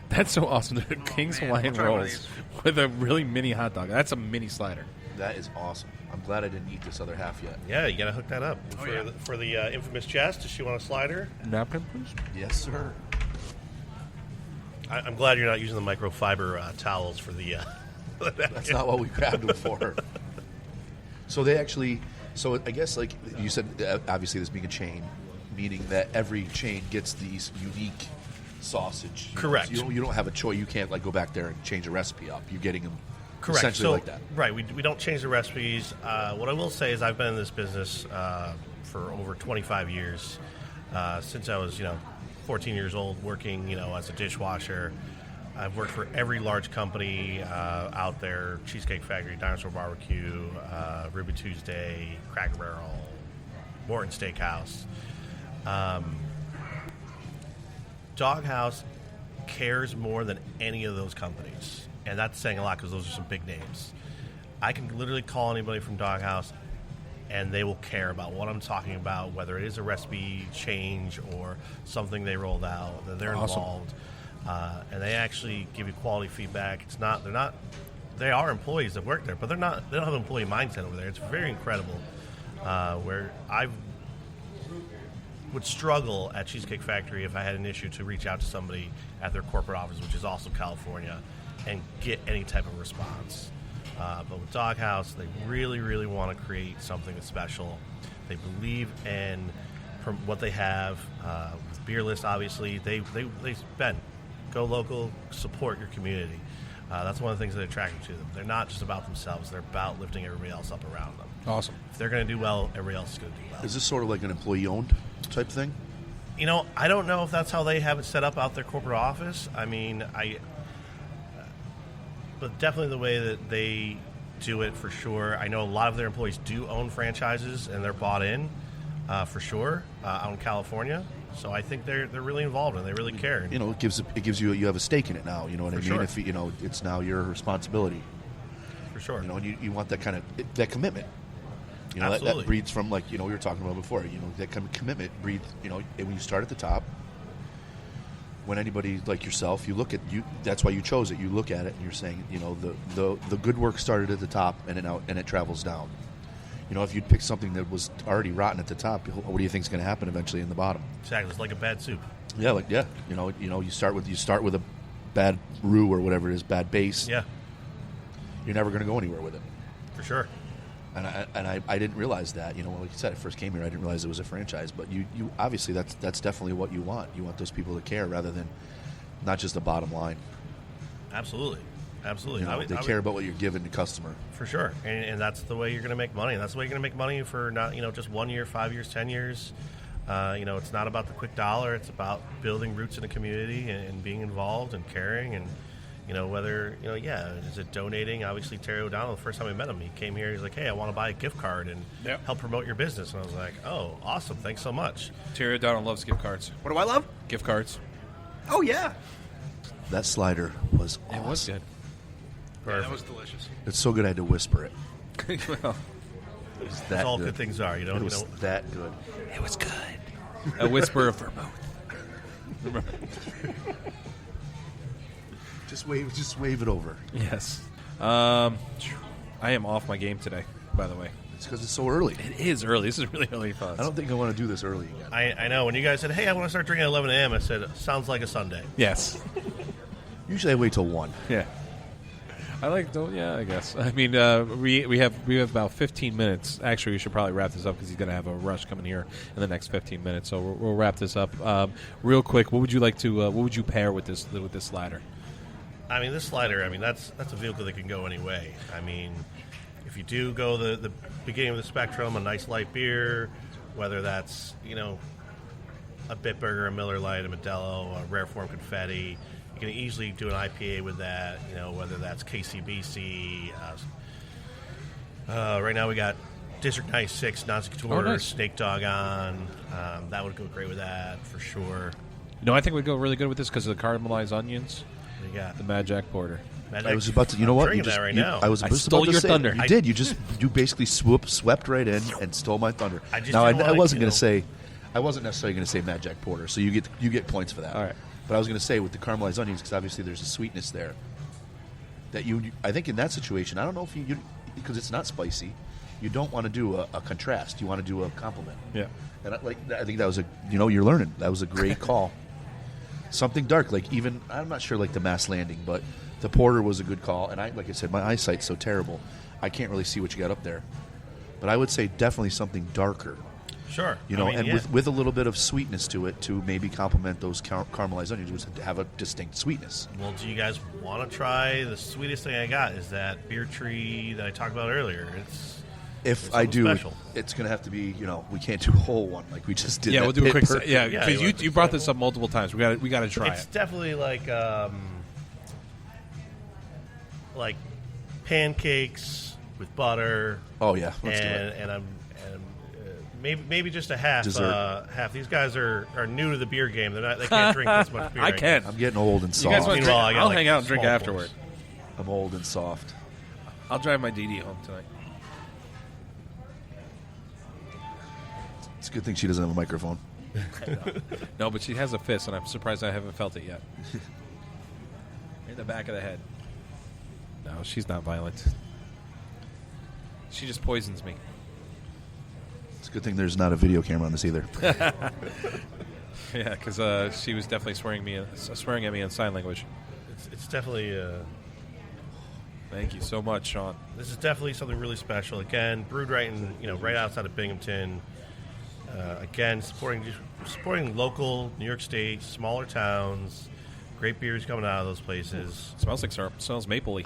That's so awesome. The King's man, Hawaiian I'll try one of rolls with a really mini hot dog. That's a mini slider. That is awesome. I'm glad I didn't eat this other half yet. Yeah, you got to hook that up. Oh, for yeah. for the infamous Jess, does she want a slider? Napkin, please. Yes, sir. I'm glad you're not using the microfiber towels for the. That's not what we grabbed them for. So they actually, so I guess like you said, obviously this being a chain, meaning that every chain gets these unique sausage. Correct. So you don't have a choice. You can't like go back there and change a recipe up. You're getting them Correct. essentially So, like that. Right. We don't change the recipes. What I will say is I've been in this business for over 25 years. Since I was, 14 years old, working, as a dishwasher. I've worked for every large company out there: Cheesecake Factory, Dinosaur Barbecue, Ruby Tuesday, Cracker Barrel, Morton Steakhouse. Dog Haus cares more than any of those companies, and that's saying a lot because those are some big names. I can literally call anybody from Dog Haus, and they will care about what I'm talking about, whether it is a recipe change or something they rolled out. That they're Awesome. involved, and they actually give you quality feedback. They are employees that work there, but they don't have an employee mindset over there. It's very incredible. Where I would struggle at Cheesecake Factory if I had an issue to reach out to somebody at their corporate office, which is also California, and get any type of response. But with Dog Haus, they really, really want to create something that's special. They believe in what they have. With Beer List, obviously, they Ben, go local, support your community. That's one of the things that attract me to them. They're not just about themselves. They're about lifting everybody else up around them. Awesome. If they're going to do well, everybody else is going to do well. Is this sort of like an employee-owned type thing? You know, I don't know if that's how they have it set up out their corporate office. I mean, but definitely the way that they do it for sure. I know a lot of their employees do own franchises, and they're bought in for sure out in California. So I think they're really involved and they really care. You know, it gives you have a stake in it now. You know what I mean? Sure. If it's now your responsibility. For sure. You know, and you want that kind of that commitment. You know, that breeds from, like, we were talking about before. You know, that kind of commitment breeds. You know, when you start at the top. When anybody like yourself, you look at you. That's why you chose it. You look at it and you're saying, you know, the good work started at the top and it travels down. You know, if you'd pick something that was already rotten at the top, what do you think is going to happen eventually in the bottom? Exactly, it's like a bad soup. Yeah, you know, you start with a bad roux or whatever it is, bad base. Yeah, you're never going to go anywhere with it. For sure. And I didn't realize that. You know, like you said, I first came here, I didn't realize it was a franchise. But you obviously that's definitely what you want. You want those people to care rather than not just the bottom line. Absolutely. You know, they care about what you're giving the customer. For sure, and that's the way you're going to make money. And that's the way you're going to make money for not just 1 year, 5 years, 10 years. You know, it's not about the quick dollar. It's about building roots in the community and being involved and caring. And you know, whether is it donating? Obviously, Terry O'Donnell. The first time we met him, he came here. He's like, "Hey, I want to buy a gift card and help promote your business." And I was like, "Oh, awesome! Thanks so much." Terry O'Donnell loves gift cards. What do I love? Gift cards. Oh yeah, that slider was awesome. It was good. Yeah, that was delicious. It's so good I had to whisper it. Well, it was that that's all good things are. It was that good. It was good. A whisper of vermouth. Just wave it over. Yes. I am off my game today, by the way. It's because it's so early. It is early. This is really early for us. I don't think I want to do this early again. I know. When you guys said, "Hey, I want to start drinking at 11 a.m.," I said, "Sounds like a Sunday." Yes. Usually I wait till 1. Yeah. I guess. I mean, we have about 15 minutes. Actually, we should probably wrap this up because he's going to have a rush coming here in the next 15 minutes. So we'll wrap this up real quick. What would you like to? What would you pair with this slider? I mean, this slider. I mean, that's a vehicle that can go any way. I mean, if you do go the beginning of the spectrum, a nice light beer, whether that's a Bitburger, a Miller Lite, a Modelo, a Rare Form Confetti. You can easily do an IPA with that, whether that's KCBC. Right now we got District 96, Nazi Couture, Snake Dog on. That would go great with that for sure. I think we'd go really good with this because of the caramelized onions. What do you got? The Mad Jack Porter. I was about to. You know what? I'm drinking that right now. I stole your thunder. You did. You basically swept right in and stole my thunder. I wasn't going to say. I wasn't necessarily going to say Mad Jack Porter, so you get points for that. All right. But I was going to say with the caramelized onions, because obviously there's a sweetness there. That I think in that situation, I don't know if you because it's not spicy, you don't want to do a contrast. You want to do a compliment. Yeah. And I think that was you're learning. That was a great call. Something dark, like even I'm not sure like the Mass Landing, but the Porter was a good call. And like I said, my eyesight's so terrible, I can't really see what you got up there. But I would say definitely something darker. Sure. With a little bit of sweetness to it to maybe complement those caramelized onions, which have a distinct sweetness. Well, do you guys want to try the sweetest thing I got? Is that beer tree that I talked about earlier? If I do, special. It's going to have to be, we can't do a whole one like we just did. Yeah, we'll do a quick. Yeah, Yeah, because you brought this up multiple times. We got to try It's it. definitely like pancakes with butter. Oh yeah, let's do it. And maybe just a half. Dessert. Half. These guys are new to the beer game. They can't drink this much beer. I can. I'm getting old and You guys soft. want to drink? Meanwhile, I got, I'll like, hang out and drink small afterward. I'm old and soft. I'll drive my DD home tonight. It's a good thing she doesn't have a microphone. No, but she has a fist, and I'm surprised I haven't felt it yet. In the back of the head. No, she's not violent. She just poisons me. It's a good thing there's not a video camera on this either. Yeah, because she was definitely swearing at me in sign language. It's definitely. Thank you so much, Sean. This is definitely something really special. Again, brewed right outside of Binghamton. Again, supporting local New York State, smaller towns, Great beers coming out of those places. Smells like syrup. Smells mapley.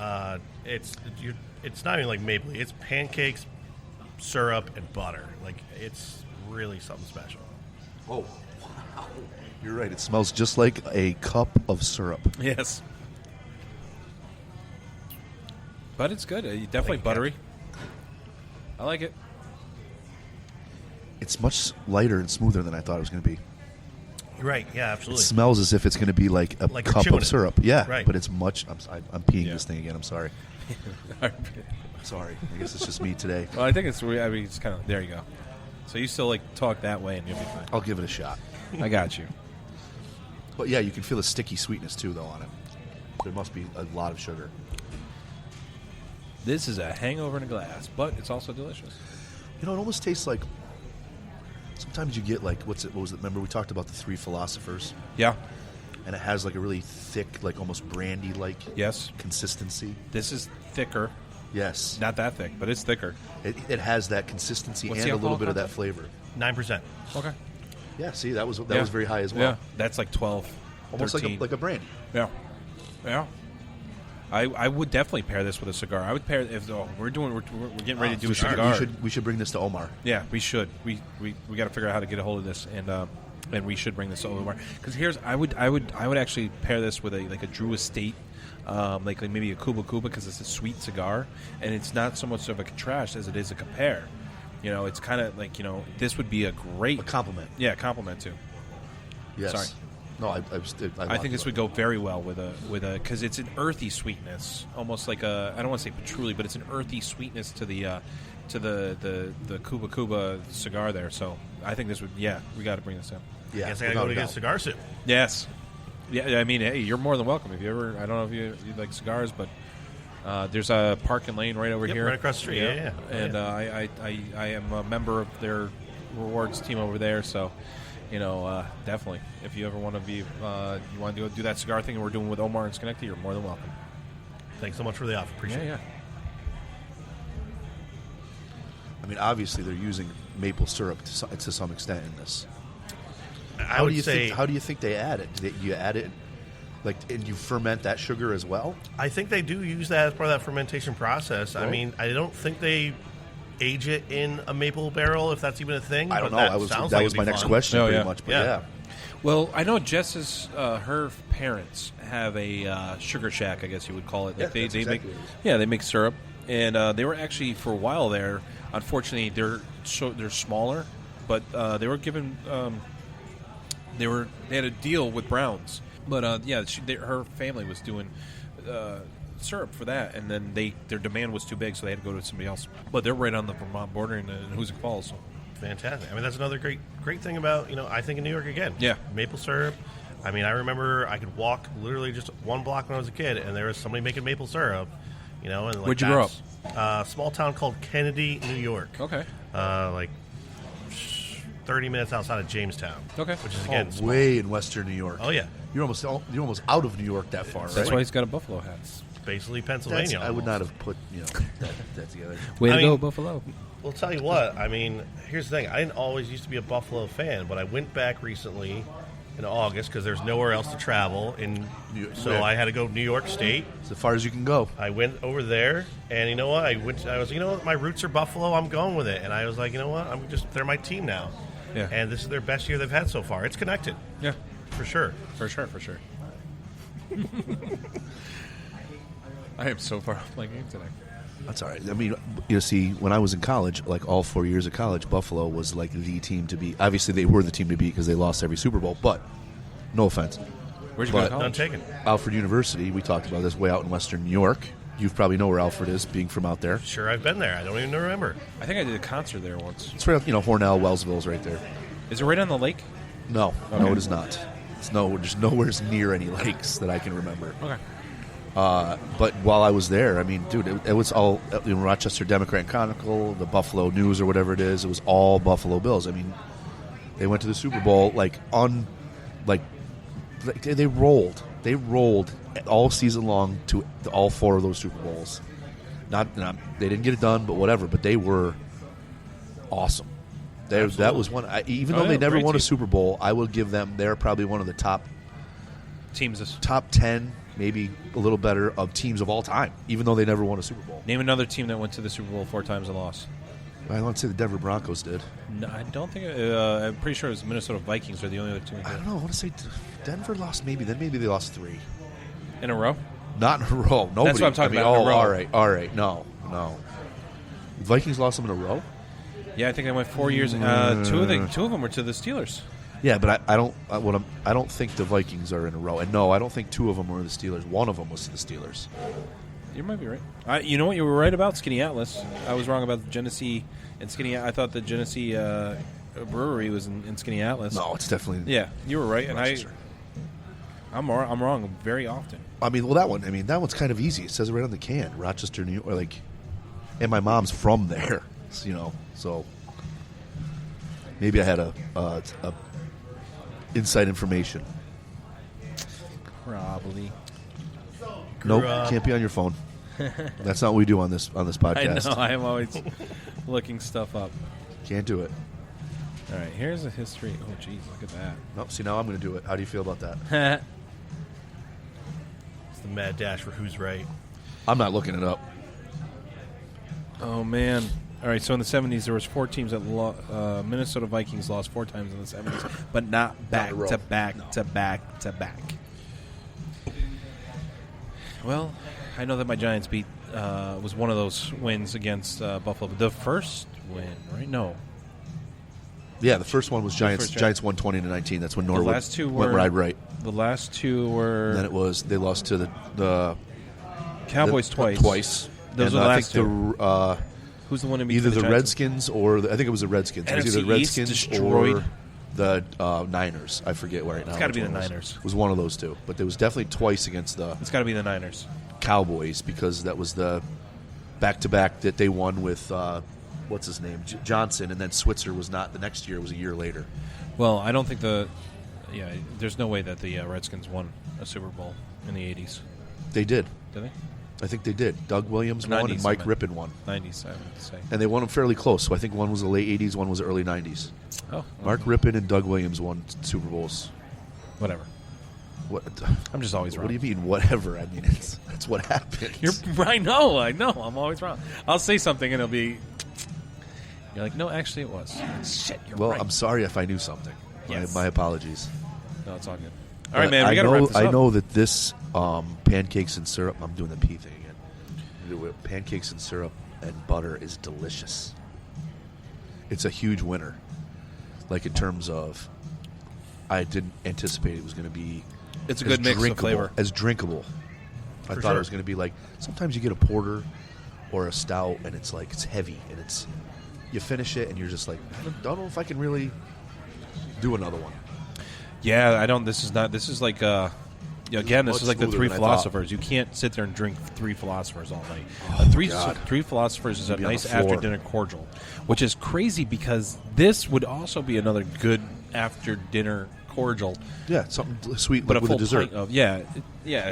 It's not even like mapley. It's pancakes, syrup, and butter. Like, it's really something special. Oh, wow. You're right. It smells just like a cup of syrup. Yes. But it's good. Definitely buttery. I like it. It's much lighter and smoother than I thought it was going to be. Right, yeah, It absolutely. smells as if it's going to be like a Like you're cup chewing of it. syrup. Yeah, Right. but it's much. I'm peeing Yeah. this thing again. I'm sorry. Sorry. I guess it's just me today. Well, I think it's kind of, there you go. So you still like talk that way and you'll be fine. I'll give it a shot. I got you. But yeah, you can feel the sticky sweetness too, though, on it. There must be a lot of sugar. This is a hangover in a glass, but it's also delicious. You know, it almost tastes like. Sometimes you get like what was it? Remember we talked about the three philosophers, Yeah. and it has like a really thick, like almost brandy like Yes. consistency. This is thicker. Yes, Not that thick, but it's thicker. it has that consistency What's and the a little alcohol bit of that content? flavor. 9%. Okay. Yeah, see that was very high as well. Yeah. That's like 12. Almost 13. like a brandy. Yeah. Yeah. I would definitely pair this with a cigar. I would pair if we're getting ready to do a cigar. We should bring this to Omar. Yeah, we should. We got to figure out how to get a hold of this, and we should bring this to Omar. Because I would actually pair this with a Drew Estate, like maybe a Cuba Cuba, because it's a sweet cigar, and it's not so much of a contrast as it is a compare. You know, it's kind of like, this would be a great compliment. Yeah, compliment too. Yes. Sorry. No, I think this would go very well with a because it's an earthy sweetness, almost like I don't want to say patchouli, but it's an earthy sweetness to the Cuba Cuba cigar there. So I think this would we got to bring this in. Yeah, I guess I got to go to get a cigar soon. Yes, yeah. I mean, hey, you're more than welcome if you ever. I don't know if you like cigars, but there's a Park and Lane right over here, right across the street. Yeah. And I am a member of their rewards team over there, so. Definitely. If you ever want to be, you want to go do that cigar thing and we're doing with Omar and Schenectady, you're more than welcome. Thanks so much for the offer. Appreciate it. Yeah. I mean, obviously they're using maple syrup to some extent in this. I would say. How do you think they add it? Do you add it, and you ferment that sugar as well? I think they do use that as part of that fermentation process. Right. I mean, I don't think they age it in a maple barrel, if that's even a thing. I don't know. That That was my next question, pretty much. But yeah. Well, I know Jess's her parents have a sugar shack, I guess you would call it. Like Yeah, that's exactly what it is. they make syrup, and they were actually for a while there. Unfortunately, they're smaller, but they were given they had a deal with Browns, but her family was doing syrup for that, and then their demand was too big, so they had to go to somebody else. But they're right on the Vermont border in Hoosick Falls. So. Fantastic. I mean, that's another great thing about, I think in New York again. Yeah. Maple syrup. I mean, I remember I could walk literally just one block when I was a kid, and there was somebody making maple syrup. And like Where'd you grow up? A small town called Kennedy, New York. Okay. Like 30 minutes outside of Jamestown. Okay. Which is again small. Way in Western New York. Oh yeah. You're almost out of New York that far, right? That's why he's got a buffalo hat. Basically Pennsylvania. I would not have put that together. Way to I go, mean- Buffalo. Well, tell you what. I mean, here's the thing. I didn't always used to be a Buffalo fan, but I went back recently in August because there's nowhere else to travel, so Where? I had to go to New York State. As far as you can go. I went over there, and you know what? I was, my roots are Buffalo. I'm going with it, and I was like, you know what? They're my team now, Yeah. and this is their best year they've had so far. It's connected, Yeah. for sure. For sure. I am so far off my game today. That's all right. I mean, you see, when I was in college, like all 4 years of college, Buffalo was like the team to beat. Obviously, they were the team to beat because they lost every Super Bowl, but no offense. Where'd you go to But- college? None taken. Alfred University, we talked about this, way out in Western New York. You probably know where Alfred is, being from out there. Sure, I've been there. I don't even remember. I think I did a concert there once. It's right, Hornell, Wellsville's right there. Is it right on the lake? No, Okay. no, it is not. There's nowhere near any lakes that I can remember. Okay. But while I was there, I mean, dude, it was all Rochester Democrat and Chronicle, the Buffalo News or whatever it is. It was all Buffalo Bills. I mean, they went to the Super Bowl they rolled. They rolled all season long to all 4 of those Super Bowls. Not they didn't get it done, but whatever. But they were awesome. That was one. Even though they never great won a team. Super Bowl, I will give them. They're probably one of the top Teams. Top 10, maybe a little better, of teams of all time, even though they never won a Super Bowl. Name another team that went to the Super Bowl 4 times and lost. I want to say the Denver Broncos did. No, I don't think. I'm pretty sure it was the Minnesota Vikings are the only other team. I don't know. I want to say Denver lost maybe. Then maybe they lost 3. In a row? Not in a row. Nobody. That's what I'm talking about. In a row. All right. No. Vikings lost them in a row? Yeah, I think they went 4 years. Two of them were to the Steelers. Yeah, but I don't think the Vikings are in a row. And no, I don't think 2 of them were the Steelers. 1 of them was to the Steelers. You might be right. You know what? You were right about Skinny Atlas. I was wrong about the Genesee and Skinny. I thought the Genesee brewery was in Skinny Atlas. No, it's definitely. Yeah, you were right, Rochester. and I'm wrong very often. I mean, well, that one's kind of easy. It says it right on the can, Rochester, New York. Or like, and my mom's from there, so maybe I had a inside information. Probably. Nope, can't be on your phone. That's not what we do on this podcast. I know. I am always looking stuff up. Can't do it. All right, here's a history. Oh, jeez, look at that. Nope. See, now I'm going to do it. How do you feel about that? It's the mad dash for who's right. I'm not looking it up. Oh man! All right, so in the 70s there was 4 teams that Minnesota Vikings lost 4 times in the 70s, but not back to back to back to back. Well, I know that my Giants beat was one of those wins against Buffalo. The first win, right? No. Yeah, the first one was Giants. Giants won 20-19. That's when Norwood went right. The last 2 were. And then they lost to the Cowboys twice. Those and are the I last think 2. Who's the one in either between the Redskins or I think it was the Redskins. It was either the Redskins or the Niners. I forget right now. It's got to be the Niners. It was one of those 2, but there was definitely twice against the. It's got to be the Niners. Cowboys, because that was the back-to-back that they won with what's his name, Johnson, and then Switzer was not the next year. It was a year later. Well, I don't think there's no way that the Redskins won a Super Bowl in the 80s. They did. Did they? I think they did. Doug Williams won and Mike Rippon won. 90s, I would say. And they won them fairly close. So I think one was the late 80s, one was the early 90s. Oh. Mark Rippon and Doug Williams won Super Bowls. Whatever. What? I'm just always wrong. What do you mean, whatever? I mean, that's what happened. I know. I'm always wrong. I'll say something and it'll be. You're like, no, actually it was. Shit, you're right. Well, I'm sorry if I knew something. Yes. My apologies. No, it's all good. All right, man, we got to wrap this up. I know that this pancakes and syrup, I'm doing the P thing again. Pancakes and syrup and butter is delicious. It's a huge winner. Like, in terms of, I didn't anticipate it was going to be. It's a good mix of flavor. As drinkable. I thought it was going to be like, sometimes you get a porter or a stout and it's like, it's heavy and it's, you finish it and you're just like, I don't know if I can really do another one. Yeah, I don't. This is like, again, this is like the 3 philosophers. You can't sit there and drink 3 philosophers all night. Three philosophers is a nice after-dinner cordial, which is crazy because this would also be another good after-dinner cordial. Yeah, something sweet, but with a dessert.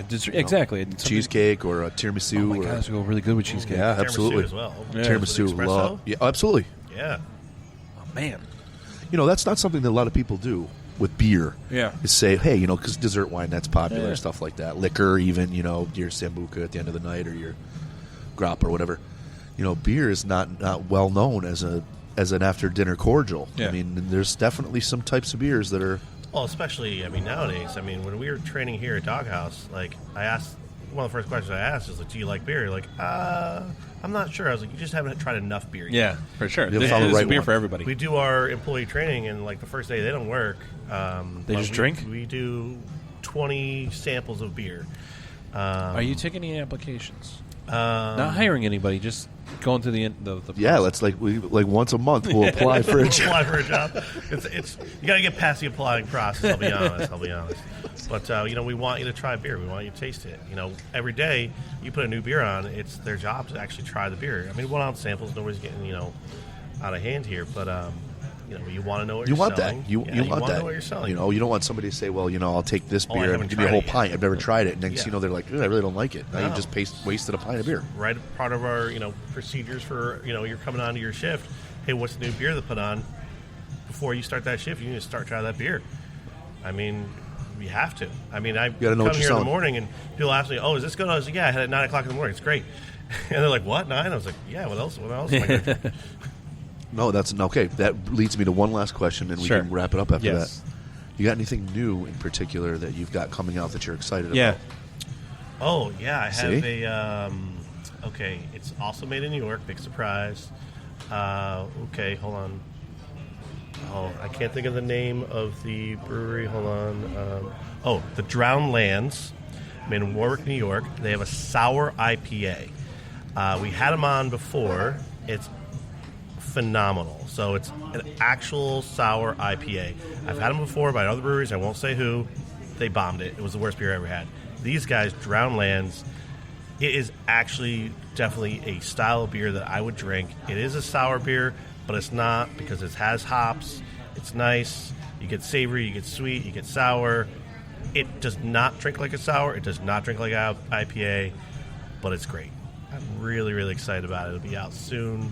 Dessert, exactly. Cheesecake or a tiramisu. Oh my God, this would go really good with cheesecake. Yeah, absolutely. Tiramisu as well. Yeah. Tiramisu, love. Yeah, absolutely. Yeah. Oh man, that's not something that a lot of people do with beer. Yeah, is say, hey, because dessert wine, that's popular, yeah. Stuff like that. Liquor, even, your Sambuca at the end of the night or your grappa or whatever. Beer is not well known as an after dinner cordial. Yeah. I mean, there's definitely some types of beers that are. Well, especially, nowadays. When we were training here at Dog Haus, I asked, one of the first questions I asked is, do you like beer? You're like, I'm not sure. I was like, you just haven't tried enough beer yet. Yeah, for sure. There's a beer for everybody. We do our employee training, and, the first day they don't work. They just drink? We do 20 samples of beer. Are you taking any applications? Not hiring anybody, just going to the end of the yeah, let's once a month we'll apply for a job. Apply for a job. It's you got to get past the applying process. I'll be honest. But we want you to try beer. We want you to taste it. Every day you put a new beer on, it's their job to actually try the beer. 1 ounce samples, nobody's getting out of hand here, but you want to know what you're selling. You want that. Know what you're selling. You don't want somebody to say, well, I'll take this beer and give me a whole pint. I've never tried it. And next they're like, I really don't like it. Now you just wasted a pint of beer. Right, part of our procedures for you're coming on to your shift. Hey, what's the new beer to put on? Before you start that shift, you need to start trying that beer. You have to. I mean, I gotta know come what here you're in the selling. morning and people ask me, "Oh, is this good?" I was like, "Yeah, I had it at 9 o'clock in the morning. It's great." And they're like, "What, 9?" I was like, "Yeah, what else? What else am I going to do?" No, that's okay. That leads me to one last question, and we Sure. can wrap it up after Yes. that. You got anything new in particular that you've got coming out that you're excited Yeah. about? Oh, yeah, I have See? a. Okay, it's also made in New York. Big surprise. Okay, hold on. Oh, I can't think of the name of the brewery. Hold on. The Drowned Lands, made in Warwick, New York. They have a sour IPA. We had them on before. It's phenomenal. So it's an actual sour IPA. I've had them before by other breweries. I won't say who. They bombed it. It was the worst beer I ever had. These guys, Drowned Lands, it is actually definitely a style of beer that I would drink. It is a sour beer, but it's not because it has hops. It's nice. You get savory, you get sweet, you get sour. It does not drink like a sour. It does not drink like an IPA, but it's great. I'm really, really excited about it. It'll be out soon,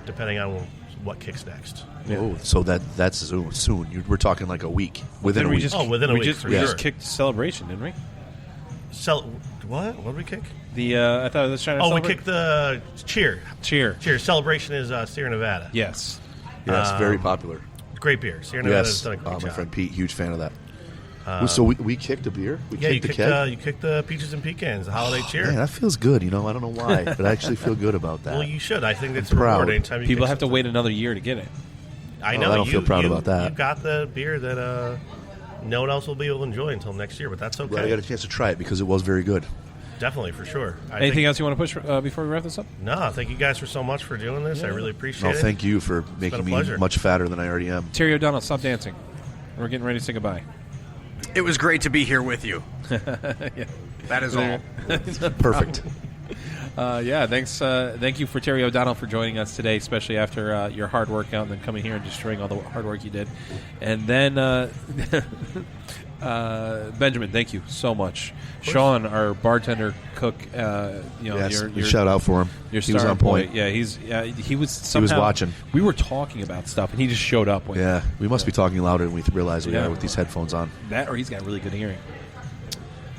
depending on what kicks next. Oh, so that's soon. We're talking like a week. Within a week. Within a week, We for just sure. kicked Celebration, didn't we? What? What did we kick? I thought it was trying to We celebrate. kicked the Cheer. Cheer. Celebration is Sierra Nevada. Yes. Yes, very popular. Great beer. Sierra Nevada has Yes, done a great my job. friend Pete, huge fan of that. So we kicked a beer. We Yeah, you kicked the kicked, keg. you kicked the peaches and pecans, the holiday cheer. Man, that feels good. I don't know why, but I actually feel good about that. Well, you should. I think it's I'm proud. rewarding. Anytime you People kick have to something. wait another year to get it. I Well, know. I don't feel proud about that. You got the beer that no one else will be able to enjoy until next year, but that's okay. Glad I got a chance to try it because it was very good. Definitely, for sure. Anything else you want to push before we wrap this up? No, thank you guys for so much for doing this. I really appreciate No, it. thank you for making been a me pleasure. much fatter than I already am. Terry O'Donnell, stop dancing. We're getting ready to say goodbye. It was great to be here with you. That is all. Perfect. Thanks. Thank you for Terry O'Donnell for joining us today, especially after your hard workout and then coming here and destroying all the hard work you did. And then Benjamin, thank you so much. Sean, our bartender cook, Yes, your shout out for him. Your He was star on point. employee. Yeah, he was somehow, watching. We were talking about stuff, and he just showed up. Yeah, we must be talking louder than we realize we are with these headphones on. That, or he's got really good hearing.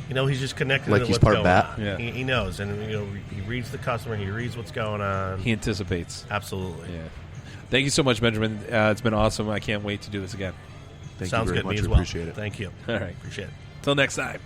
He's just connected Like to he's what's part going bat? on. Yeah. He knows, and he reads the customer. He reads what's going on. He anticipates. Absolutely. Yeah. Thank you so much, Benjamin. It's been awesome. I can't wait to do this again. Thank Sounds you very good. much. Me as I well. appreciate it. Thank you. All right. Appreciate it. Till next time.